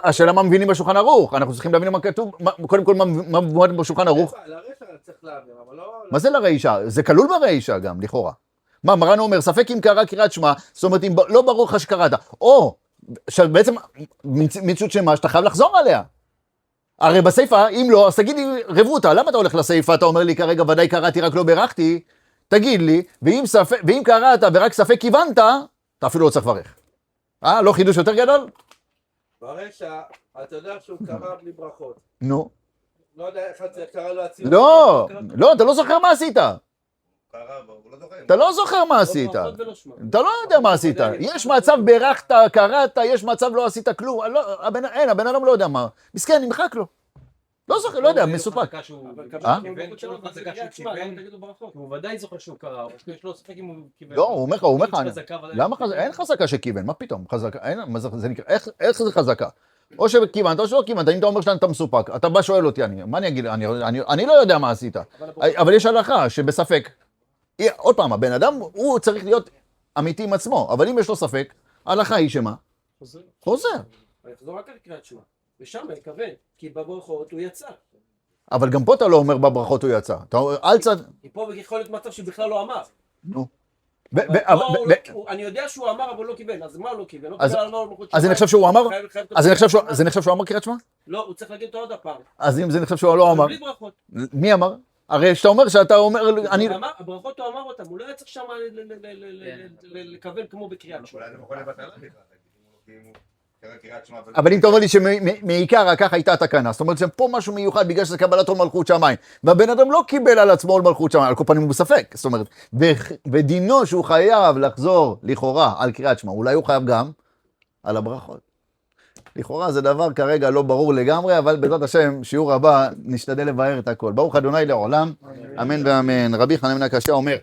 השאלה מה מבינים בשולחן ערוך, אנחנו צריכים להבין מה כתוב, קודם כל מה מבואר בשולחן ערוך.
לרשע צריך להבין, אבל לא...
מה זה לרישה? זה כלול ברישה גם, לכאורה. מה, מרן אומר, ספק אם קרא קריאת שמע, זאת אומרת, אם לא ברור לך שקראת, או, בעצם, מציאות שמה, שאתה חייב לחזור עליה. הרי בסייפה, אם לא, אז תגיד לי, רבותא, למה אתה הולך לסייפה? אתה אומר לי כרגע, ודאי קראתי, רק לא בירכתי, תגיד לי, ואם קראת ורק ספק כיוונת, אתה אפילו לא צריך לברך. לא חידוש יותר גדול?
ברשע, אתה יודע שהוא קרא בלי ברכות.
נו.
לא יודע איך זה קרא לו הציון.
לא, אתה לא זוכר מה עשית.
קרא, הוא לא זוכר.
אתה לא זוכר מה עשית. אתה לא יודע מה עשית. יש מצב בירכת, קראת, יש מצב לא עשית כלום. אין, הבן אדם לא יודע מה. מסכן, נמחק לו. לא זוכר, לא יודע, מסופק.
הוא ודאי זוכר שהוא קרא, יש לו ספק אם הוא קיבל.
לא, הוא אומר לך, למה חזקה? אין חזקה שכיוון, מה פתאום? חזקה, איך זה חזקה? או שכיוונת או שלא כיוונת, אם אתה אומר שאתה מסופק, אתה בא שואל אותי, מה אני אגיד? אני לא יודע מה עשית. אבל יש הלכה שבספק, עוד פעם, הבן אדם, הוא צריך להיות אמיתי עם עצמו, אבל אם יש לו ספק, ההלכה היא שמה? חוזר.
יחזור רק על קריאת שמע, ושם יכוון, כי בברכות הוא יצא.
אבל גם פה אתה לא אומר בברכות הוא יצא. אל צד...
כי פה יכול להיות מצב שבכלל לא אמר.
נו.
אני יודע שהוא אמר אבל לא כיוון, אז מה הוא לא כיוון?
אז אני חושב שהוא אמר? אז אני חושב שהוא אמר קריאת שמע?
לא, הוא צריך להגיד אותו עוד הפעם.
אז אם זה נחשב שהוא לא אמר?
בלי ברכות.
מי אמר? הרי שאתה אומר שאתה אומר...
הברכות הוא אמר אותם, הוא לא היה צריך שם לכוון כמו בקריאת שמע.
אולי זה יכול לבטל בכלל. אם הוא קרא קריאת שמע...
אבל אם אתה אומר לי שמעיקר ככה הייתה תקנה, זאת אומרת שפה משהו מיוחד בגלל שזה קבלת עול מלכות שמיים, והבן אדם לא קיבל על עצמו עול מלכות שמיים, על כל פנים הוא בספק, זאת אומרת, ודינו שהוא חייב לחזור לכאורה על קריאת שמע, אולי הוא חייב גם על הברכות. לכאורה זה דבר כרגע לא ברור לגמרי, אבל בעזרת השם, שיעור הבא, נשתדל לבאר את הכל. ברוך ה' לעולם, אמן ואמן. רבי חנן בן עקשיא אומר,